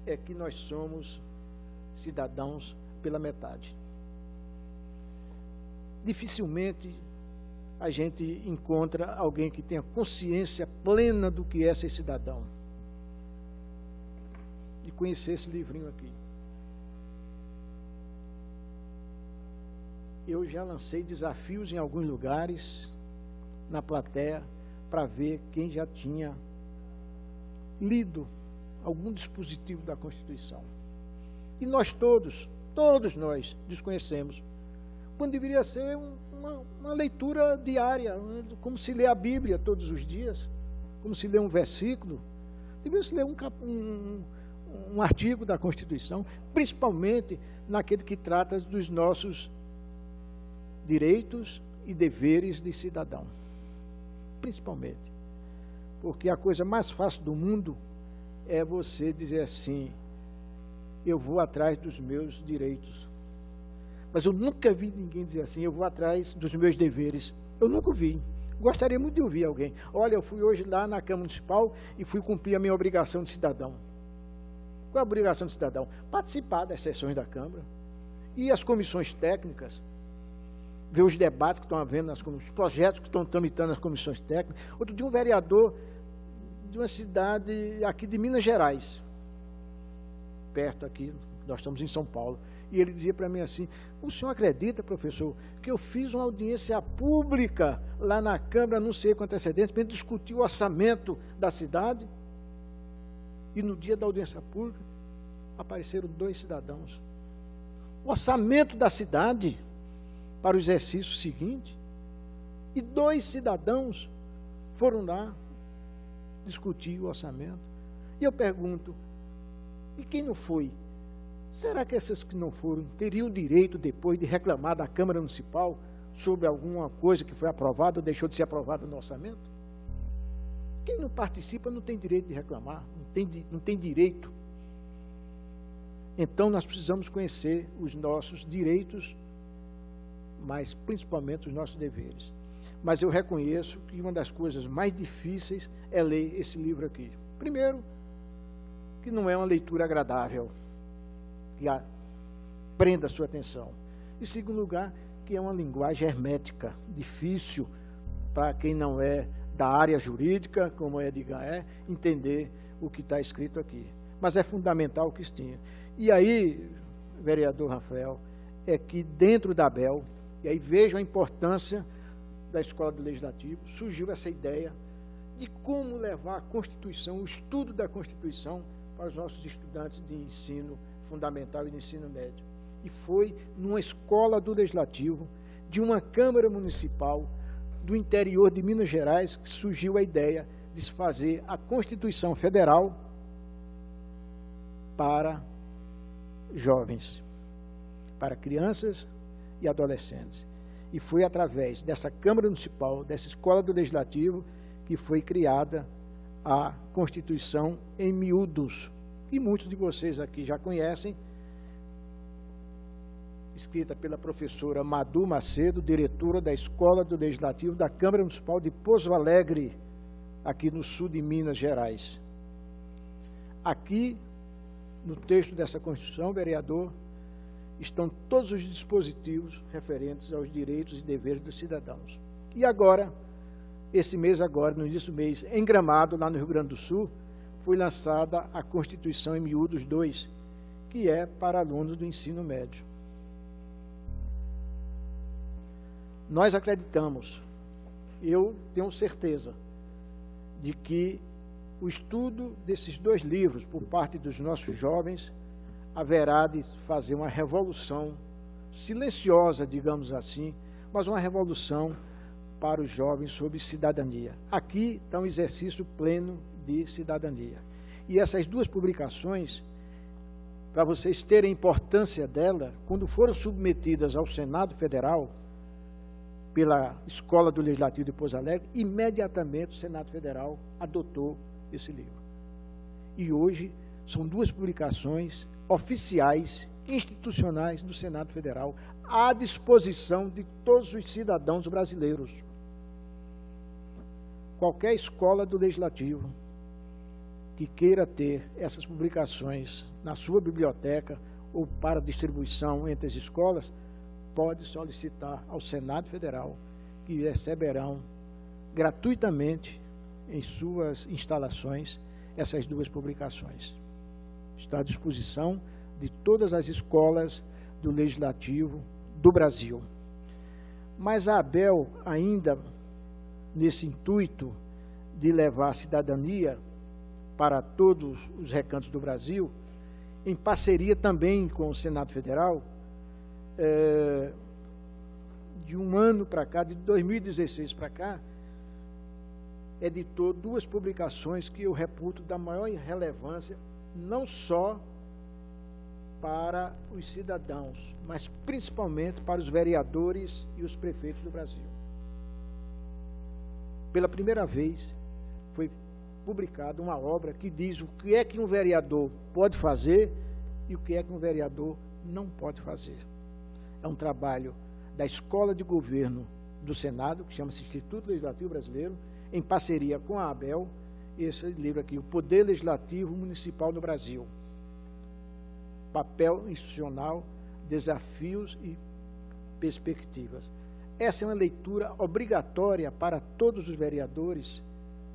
é que nós somos cidadãos pela metade. Dificilmente a gente encontra alguém que tenha consciência plena do que é ser cidadão. E conhecer esse livrinho aqui. Eu já lancei desafios em alguns lugares, na plateia, para ver quem já tinha lido algum dispositivo da Constituição. E nós todos nós desconhecemos, quando deveria ser uma leitura diária, como se lê a Bíblia todos os dias, como se lê um versículo, deveria se ler um artigo da Constituição, principalmente naquele que trata dos nossos direitos e deveres de cidadão. Principalmente. Porque a coisa mais fácil do mundo é você dizer assim, eu vou atrás dos meus direitos. Mas eu nunca vi ninguém dizer assim, eu vou atrás dos meus deveres. Eu nunca vi. Gostaria muito de ouvir alguém. Olha, eu fui hoje lá na Câmara Municipal e fui cumprir a minha obrigação de cidadão. Qual é a obrigação de cidadão? Participar das sessões da Câmara. E as comissões técnicas, ver os debates que estão havendo, os projetos que estão tramitando nas comissões técnicas. Outro dia, um vereador de uma cidade aqui de Minas Gerais, perto aqui, nós estamos em São Paulo, e ele dizia para mim assim, o senhor acredita, professor, que eu fiz uma audiência pública lá na Câmara, não sei com antecedência, para discutir o orçamento da cidade, e no dia da audiência pública, apareceram 2 cidadãos. O orçamento da cidade para o exercício seguinte, e 2 cidadãos foram lá discutir o orçamento. E eu pergunto, e quem não foi? Será que essas que não foram teriam direito depois de reclamar da Câmara Municipal sobre alguma coisa que foi aprovada ou deixou de ser aprovada no orçamento? Quem não participa não tem direito de reclamar, não tem direito. Então nós precisamos conhecer os nossos direitos, mas principalmente os nossos deveres. Mas eu reconheço que uma das coisas mais difíceis é ler esse livro aqui. Primeiro, que não é uma leitura agradável, que prenda a sua atenção. Em segundo lugar, que é uma linguagem hermética, difícil para quem não é da área jurídica, como Edgar é, entender o que está escrito aqui. Mas é fundamental que esteja. E aí, vereador Rafael, é que dentro da ABEL, e aí vejo a importância da Escola do Legislativo, surgiu essa ideia de como levar a Constituição, o estudo da Constituição, para os nossos estudantes de ensino fundamental e de ensino médio. E foi numa escola do Legislativo, de uma Câmara Municipal, do interior de Minas Gerais, que surgiu a ideia de se fazer a Constituição Federal para jovens, para crianças e adolescentes. E foi através dessa Câmara Municipal, dessa Escola do Legislativo, que foi criada a Constituição em miúdos, que muitos de vocês aqui já conhecem, escrita pela professora Madu Macedo, diretora da Escola do Legislativo da Câmara Municipal de Pouso Alegre, aqui no sul de Minas Gerais. Aqui, no texto dessa Constituição, vereador, estão todos os dispositivos referentes aos direitos e deveres dos cidadãos. E agora, esse mês agora, no início do mês, em Gramado, lá no Rio Grande do Sul, foi lançada a Constituição em miúdos 2, que é para alunos do ensino médio. Nós acreditamos, eu tenho certeza, de que o estudo desses 2 livros, por parte dos nossos jovens, haverá de fazer uma revolução silenciosa, digamos assim, mas uma revolução para os jovens sobre cidadania. Aqui está um exercício pleno de cidadania. E essas duas publicações, para vocês terem importância dela, quando foram submetidas ao Senado Federal, pela Escola do Legislativo de Pouso Alegre, imediatamente o Senado Federal adotou esse livro. E hoje são duas publicações oficiais, institucionais do Senado Federal, à disposição de todos os cidadãos brasileiros. Qualquer escola do Legislativo que queira ter essas publicações na sua biblioteca ou para distribuição entre as escolas, pode solicitar ao Senado Federal, que receberão gratuitamente em suas instalações essas duas publicações. Está à disposição de todas as escolas do Legislativo do Brasil. Mas a ABEL, ainda nesse intuito de levar a cidadania para todos os recantos do Brasil, em parceria também com o Senado Federal, de um ano para cá, de 2016 para cá, editou duas publicações que eu reputo da maior relevância, não só para os cidadãos, mas principalmente para os vereadores e os prefeitos do Brasil. Pela primeira vez, foi publicada uma obra que diz o que é que um vereador pode fazer e o que é que um vereador não pode fazer. É um trabalho da Escola de Governo do Senado, que chama-se Instituto Legislativo Brasileiro, em parceria com a ABEL, esse livro aqui, O Poder Legislativo Municipal no Brasil. Papel institucional, desafios e perspectivas. Essa é uma leitura obrigatória para todos os vereadores,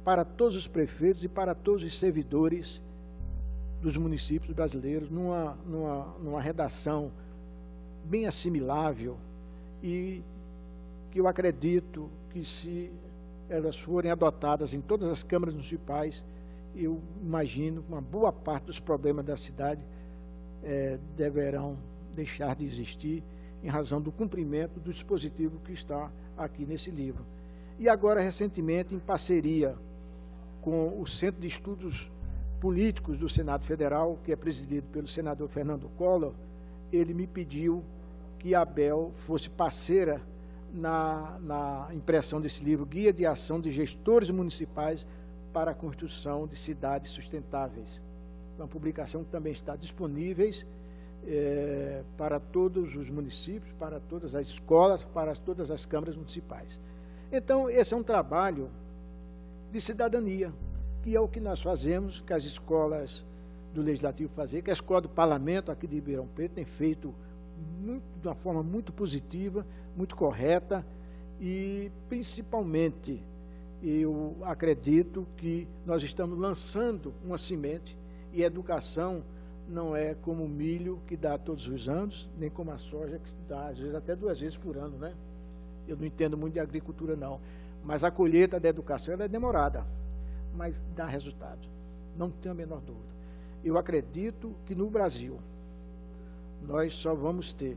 para todos os prefeitos e para todos os servidores dos municípios brasileiros, numa redação bem assimilável e que eu acredito que, se elas forem adotadas em todas as câmaras municipais, eu imagino que uma boa parte dos problemas da cidade deverão deixar de existir em razão do cumprimento do dispositivo que está aqui nesse livro. E agora, recentemente, em parceria com o Centro de Estudos Políticos do Senado Federal, que é presidido pelo senador Fernando Collor, ele me pediu que a ABEL fosse parceira na impressão desse livro, Guia de Ação de Gestores Municipais para a Construção de Cidades Sustentáveis. Uma publicação que também está disponível para todos os municípios, para todas as escolas, para todas as câmaras municipais. Então, esse é um trabalho de cidadania, que é o que nós fazemos, que as escolas do Legislativo fazem, que a Escola do Parlamento aqui de Ribeirão Preto tem feito de uma forma muito positiva, muito correta, e principalmente eu acredito que nós estamos lançando uma semente, e a educação não é como o milho, que dá todos os anos, nem como a soja, que dá às vezes até 2 vezes por ano, né? Eu não entendo muito de agricultura, não, mas a colheita da educação ela é demorada, mas dá resultado, não tenho a menor dúvida. Eu acredito que no Brasil nós só vamos ter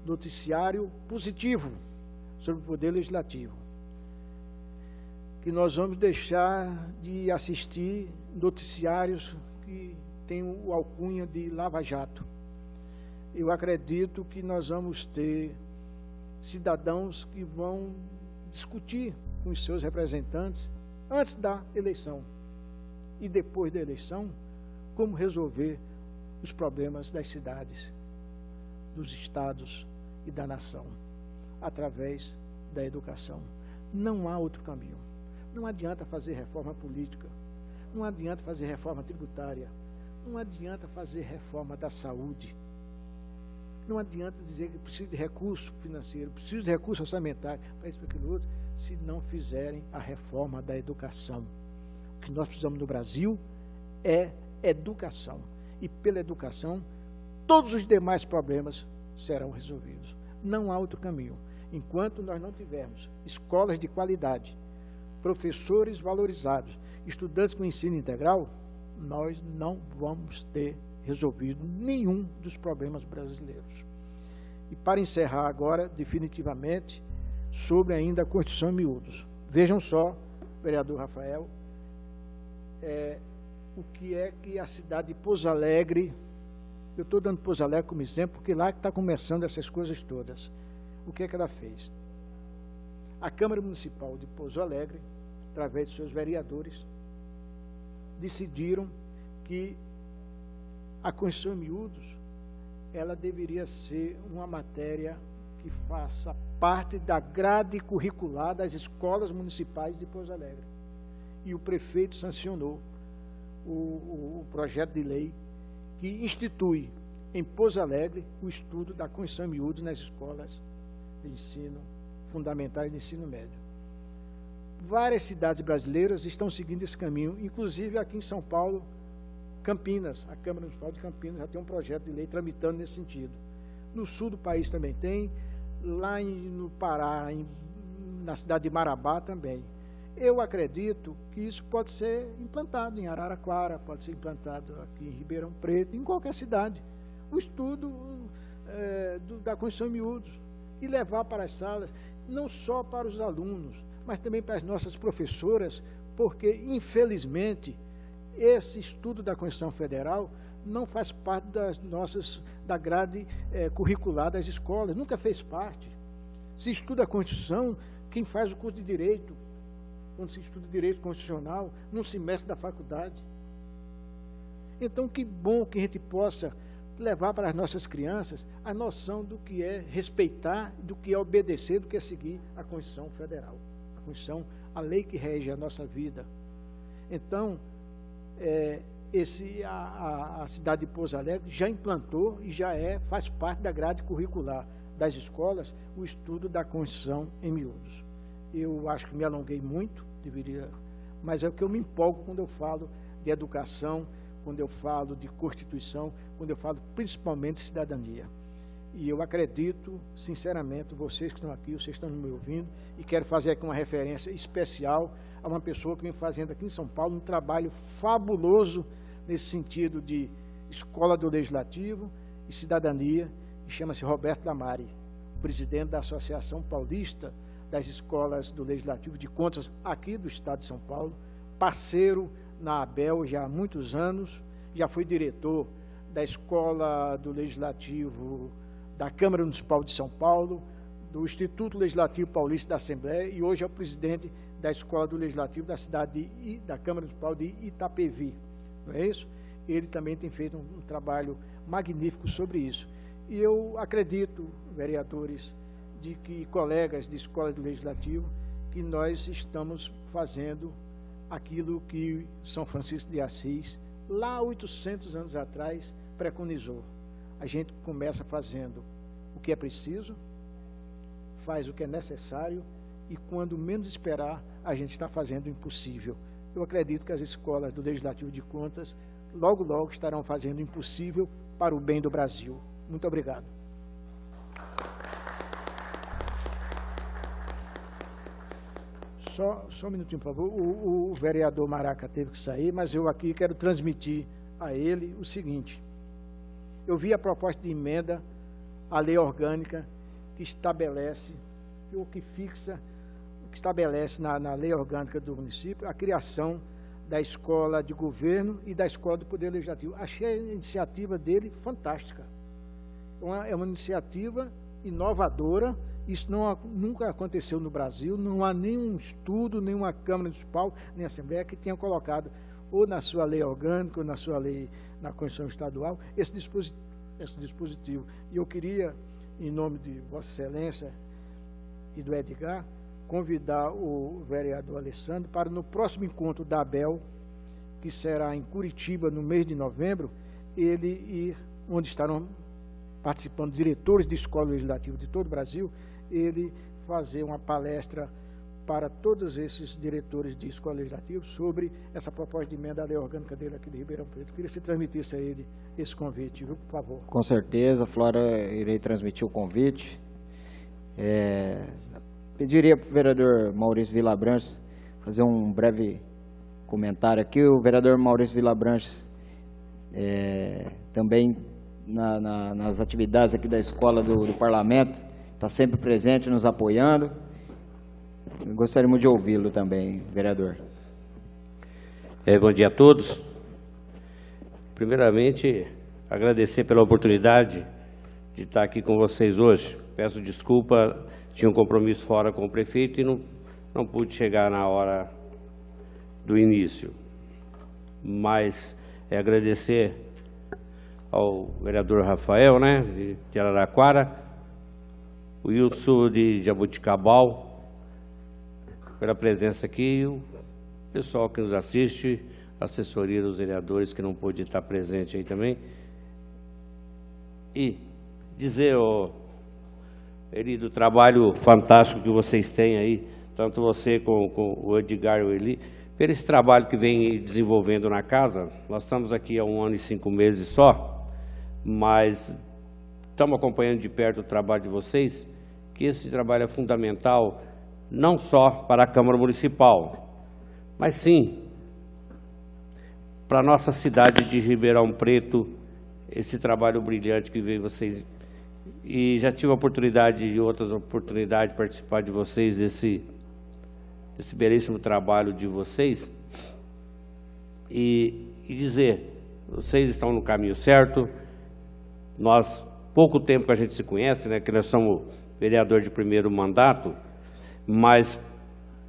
noticiário positivo sobre o poder legislativo, que nós vamos deixar de assistir noticiários que têm o alcunha de Lava Jato. Eu acredito que nós vamos ter cidadãos que vão discutir com os seus representantes antes da eleição e depois da eleição como resolver os problemas das cidades, dos estados e da nação, através da educação. Não há outro caminho. Não adianta fazer reforma política, não adianta fazer reforma tributária, não adianta fazer reforma da saúde, não adianta dizer que precisa de recurso financeiro, precisa de recurso orçamentário, para isso, para aquilo outro, se não fizerem a reforma da educação. O que nós precisamos no Brasil é educação. E pela educação, todos os demais problemas serão resolvidos. Não há outro caminho. Enquanto nós não tivermos escolas de qualidade, professores valorizados, estudantes com ensino integral, nós não vamos ter resolvido nenhum dos problemas brasileiros. E para encerrar agora, definitivamente, sobre ainda a Constituição em miúdos. Vejam só, vereador Rafael, o que é que a cidade de Pouso Alegre, eu estou dando Pouso Alegre como exemplo, porque lá que está começando essas coisas todas. O que é que ela fez? A Câmara Municipal de Pouso Alegre, através de seus vereadores, decidiram que a Constituição em miúdos, ela deveria ser uma matéria que faça parte da grade curricular das escolas municipais de Pouso Alegre. E o prefeito sancionou o projeto de lei que institui em Pouso Alegre o estudo da Constituição em miúdos nas escolas de ensino fundamental e de ensino médio. Várias cidades brasileiras estão seguindo esse caminho, inclusive aqui em São Paulo, Campinas, a Câmara Municipal de Campinas já tem um projeto de lei tramitando nesse sentido. No sul do país também tem, lá no Pará, na cidade de Marabá também. Eu acredito que isso pode ser implantado em Araraquara, pode ser implantado aqui em Ribeirão Preto, em qualquer cidade. O estudo da Constituição em miúdos e levar para as salas, não só para os alunos, mas também para as nossas professoras, porque, infelizmente, esse estudo da Constituição Federal não faz parte da grade curricular das escolas, nunca fez parte. Se estuda a Constituição, quem faz o curso de Direito, quando se estuda Direito Constitucional, num semestre da faculdade. Então, que bom que a gente possa levar para as nossas crianças a noção do que é respeitar, do que é obedecer, do que é seguir a Constituição Federal, a Constituição, a lei que rege a nossa vida. Então, a cidade de Pouso Alegre já implantou e já faz parte da grade curricular das escolas o estudo da Constituição em miúdos. Eu acho que me alonguei muito, mas é o que eu me empolgo quando eu falo de educação, quando eu falo de Constituição, quando eu falo principalmente de cidadania. E eu acredito, sinceramente, vocês que estão aqui, vocês estão me ouvindo, e quero fazer aqui uma referência especial a uma pessoa que vem fazendo aqui em São Paulo um trabalho fabuloso nesse sentido de escola do Legislativo e cidadania, que chama-se Roberto Lamari, presidente da Associação Paulista das Escolas do Legislativo de Contas aqui do Estado de São Paulo, parceiro na ABEL já há muitos anos, já foi diretor da Escola do Legislativo da Câmara Municipal de São Paulo, do Instituto Legislativo Paulista da Assembleia, e hoje é o presidente da Escola do Legislativo da cidade da Câmara Municipal de Itapevi, não é isso? Ele também tem feito um trabalho magnífico sobre isso. E eu acredito, vereadores, de que colegas de Escola do Legislativo, que nós estamos fazendo aquilo que São Francisco de Assis, lá 800 anos atrás, preconizou. A gente começa fazendo o que é preciso, faz o que é necessário e, quando menos esperar, a gente está fazendo o impossível. Eu acredito que as escolas do Legislativo de Contas, logo, logo, estarão fazendo o impossível para o bem do Brasil. Muito obrigado. Só um minutinho, por favor. O vereador Maraca teve que sair, mas eu aqui quero transmitir a ele o seguinte. Eu vi a proposta de emenda à lei orgânica que estabelece, ou que fixa, que estabelece na lei orgânica do município a criação da escola de governo e da escola do Poder Legislativo. Achei a iniciativa dele fantástica. É uma iniciativa inovadora. Isso nunca aconteceu no Brasil, não há nenhum estudo, nenhuma Câmara Municipal, nem Assembleia que tenha colocado, ou na sua lei orgânica, ou na sua lei, na Constituição Estadual, esse dispositivo. E eu queria, em nome de Vossa Excelência e do Edgar, convidar o vereador Alessandro para, no próximo encontro da ABEL, que será em Curitiba, no mês de novembro, ele ir, onde estarão participando diretores de escola legislativa de todo o Brasil, ele fazer uma palestra para todos esses diretores de escola legislativa sobre essa proposta de emenda à lei orgânica dele aqui de Ribeirão Preto. Eu queria que você transmitisse a ele esse convite, viu, por favor. Com certeza, Flora, irei transmitir o convite. Pediria para o vereador Maurício Vilabranches fazer um breve comentário aqui. O vereador Maurício Vilabranches também nas atividades aqui da Escola do Parlamento, está sempre presente, nos apoiando. Gostaríamos de ouvi-lo também, vereador. Bom dia a todos. Primeiramente, agradecer pela oportunidade de estar aqui com vocês hoje. Peço desculpa, tinha um compromisso fora com o prefeito e não pude chegar na hora do início. Mas agradecer ao vereador Rafael, né, de Araraquara, o Wilson de Jabuticabal, pela presença aqui, e o pessoal que nos assiste, a assessoria dos vereadores que não pôde estar presente aí também. E dizer, Eli, do trabalho fantástico que vocês têm aí, tanto você com o Edgar e o Eli, pelo esse trabalho que vem desenvolvendo na casa. Nós estamos aqui há 1 ano e 5 meses só, mas estamos acompanhando de perto o trabalho de vocês, que esse trabalho é fundamental, não só para a Câmara Municipal, mas sim para a nossa cidade de Ribeirão Preto, esse trabalho brilhante que veio vocês. E já tive a oportunidade e outras oportunidades de participar de vocês, desse belíssimo trabalho de vocês. E dizer, vocês estão no caminho certo. Nós, pouco tempo que a gente se conhece, né, que nós somos vereador de primeiro mandato, mas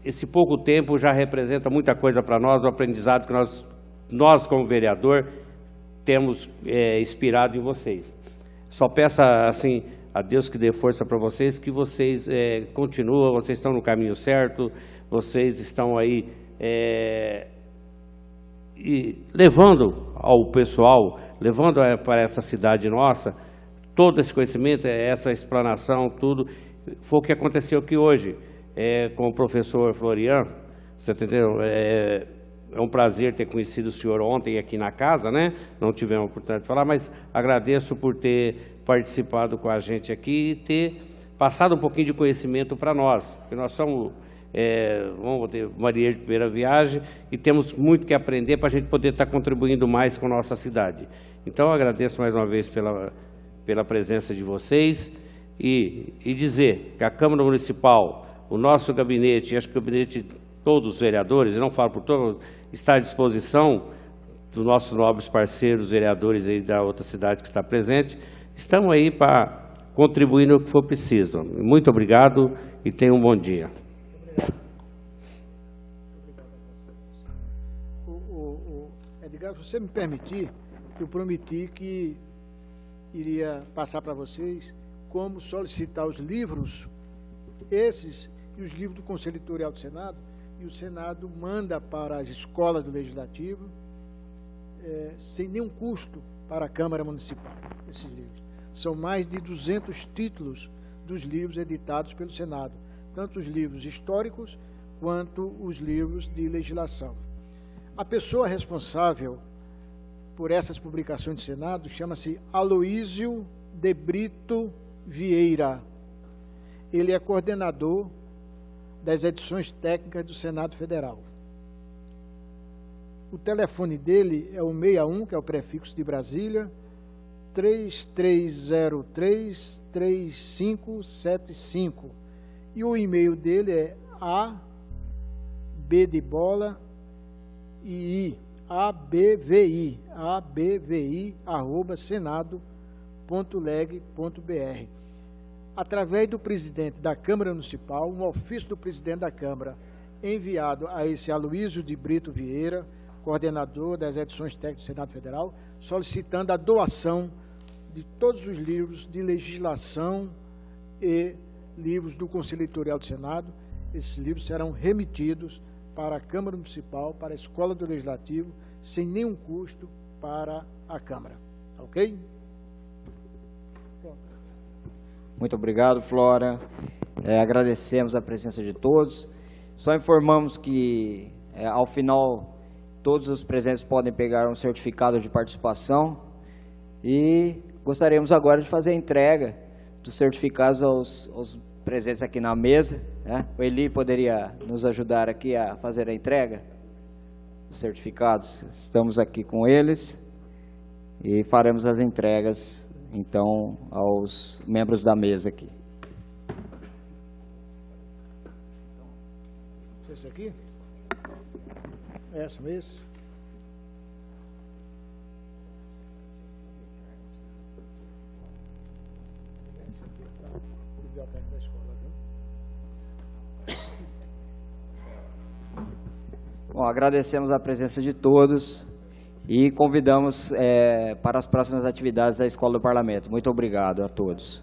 esse pouco tempo já representa muita coisa para nós, o aprendizado que nós como vereador, temos inspirado em vocês. Só peço assim, a Deus que dê força para vocês, que vocês continuam, vocês estão no caminho certo, vocês estão aí e levando ao pessoal, levando para essa cidade nossa, todo esse conhecimento, essa explanação, tudo, foi o que aconteceu aqui hoje, com o professor Florian, você entendeu? É um prazer ter conhecido o senhor ontem aqui na casa, né? Não tivemos a oportunidade de falar, mas agradeço por ter participado com a gente aqui e ter passado um pouquinho de conhecimento para nós, porque nós somos, vamos ter Maria de primeira viagem e temos muito que aprender para a gente poder estar contribuindo mais com a nossa cidade. Então, eu agradeço mais uma vez pela presença de vocês e dizer que a Câmara Municipal, o nosso gabinete, acho que o gabinete de todos os vereadores, eu não falo por todos, está à disposição dos nossos nobres parceiros, vereadores aí da outra cidade que está presente. Estamos aí para contribuir no que for preciso. Muito obrigado e tenham um bom dia. Edgar, se você me permitir, eu prometi que iria passar para vocês como solicitar os livros, esses e os livros do Conselho Editorial do Senado, e o Senado manda para as escolas do Legislativo, sem nenhum custo para a Câmara Municipal, esses livros. São mais de 200 títulos dos livros editados pelo Senado, tanto os livros históricos quanto os livros de legislação. A pessoa responsável por essas publicações do Senado chama-se Aloísio de Brito Vieira. Ele é coordenador das edições técnicas do Senado Federal. O telefone dele é o 61, que é o prefixo de Brasília, 3303-3575. E o e-mail dele é abvi@senado.leg.br. Através do presidente da Câmara Municipal, um ofício do presidente da Câmara enviado a esse Aloísio de Brito Vieira, coordenador das edições técnicas do Senado Federal, solicitando a doação de todos os livros de legislação e livros do Conselho Editorial do Senado. Esses livros serão remetidos para a Câmara Municipal, para a Escola do Legislativo, sem nenhum custo para a Câmara. Ok? Muito obrigado, Flora. Agradecemos a presença de todos. Só informamos que, ao final, todos os presentes podem pegar um certificado de participação e gostaríamos agora de fazer a entrega dos certificados aos presentes aqui na mesa, né? O Eli poderia nos ajudar aqui a fazer a entrega dos certificados. Estamos aqui com eles e faremos as entregas então aos membros da mesa aqui. Esse aqui? Essa mesmo? Esse aqui é para a biblioteca da escola, viu? Bom, agradecemos a presença de todos e convidamos para as próximas atividades da Escola do Parlamento. Muito obrigado a todos.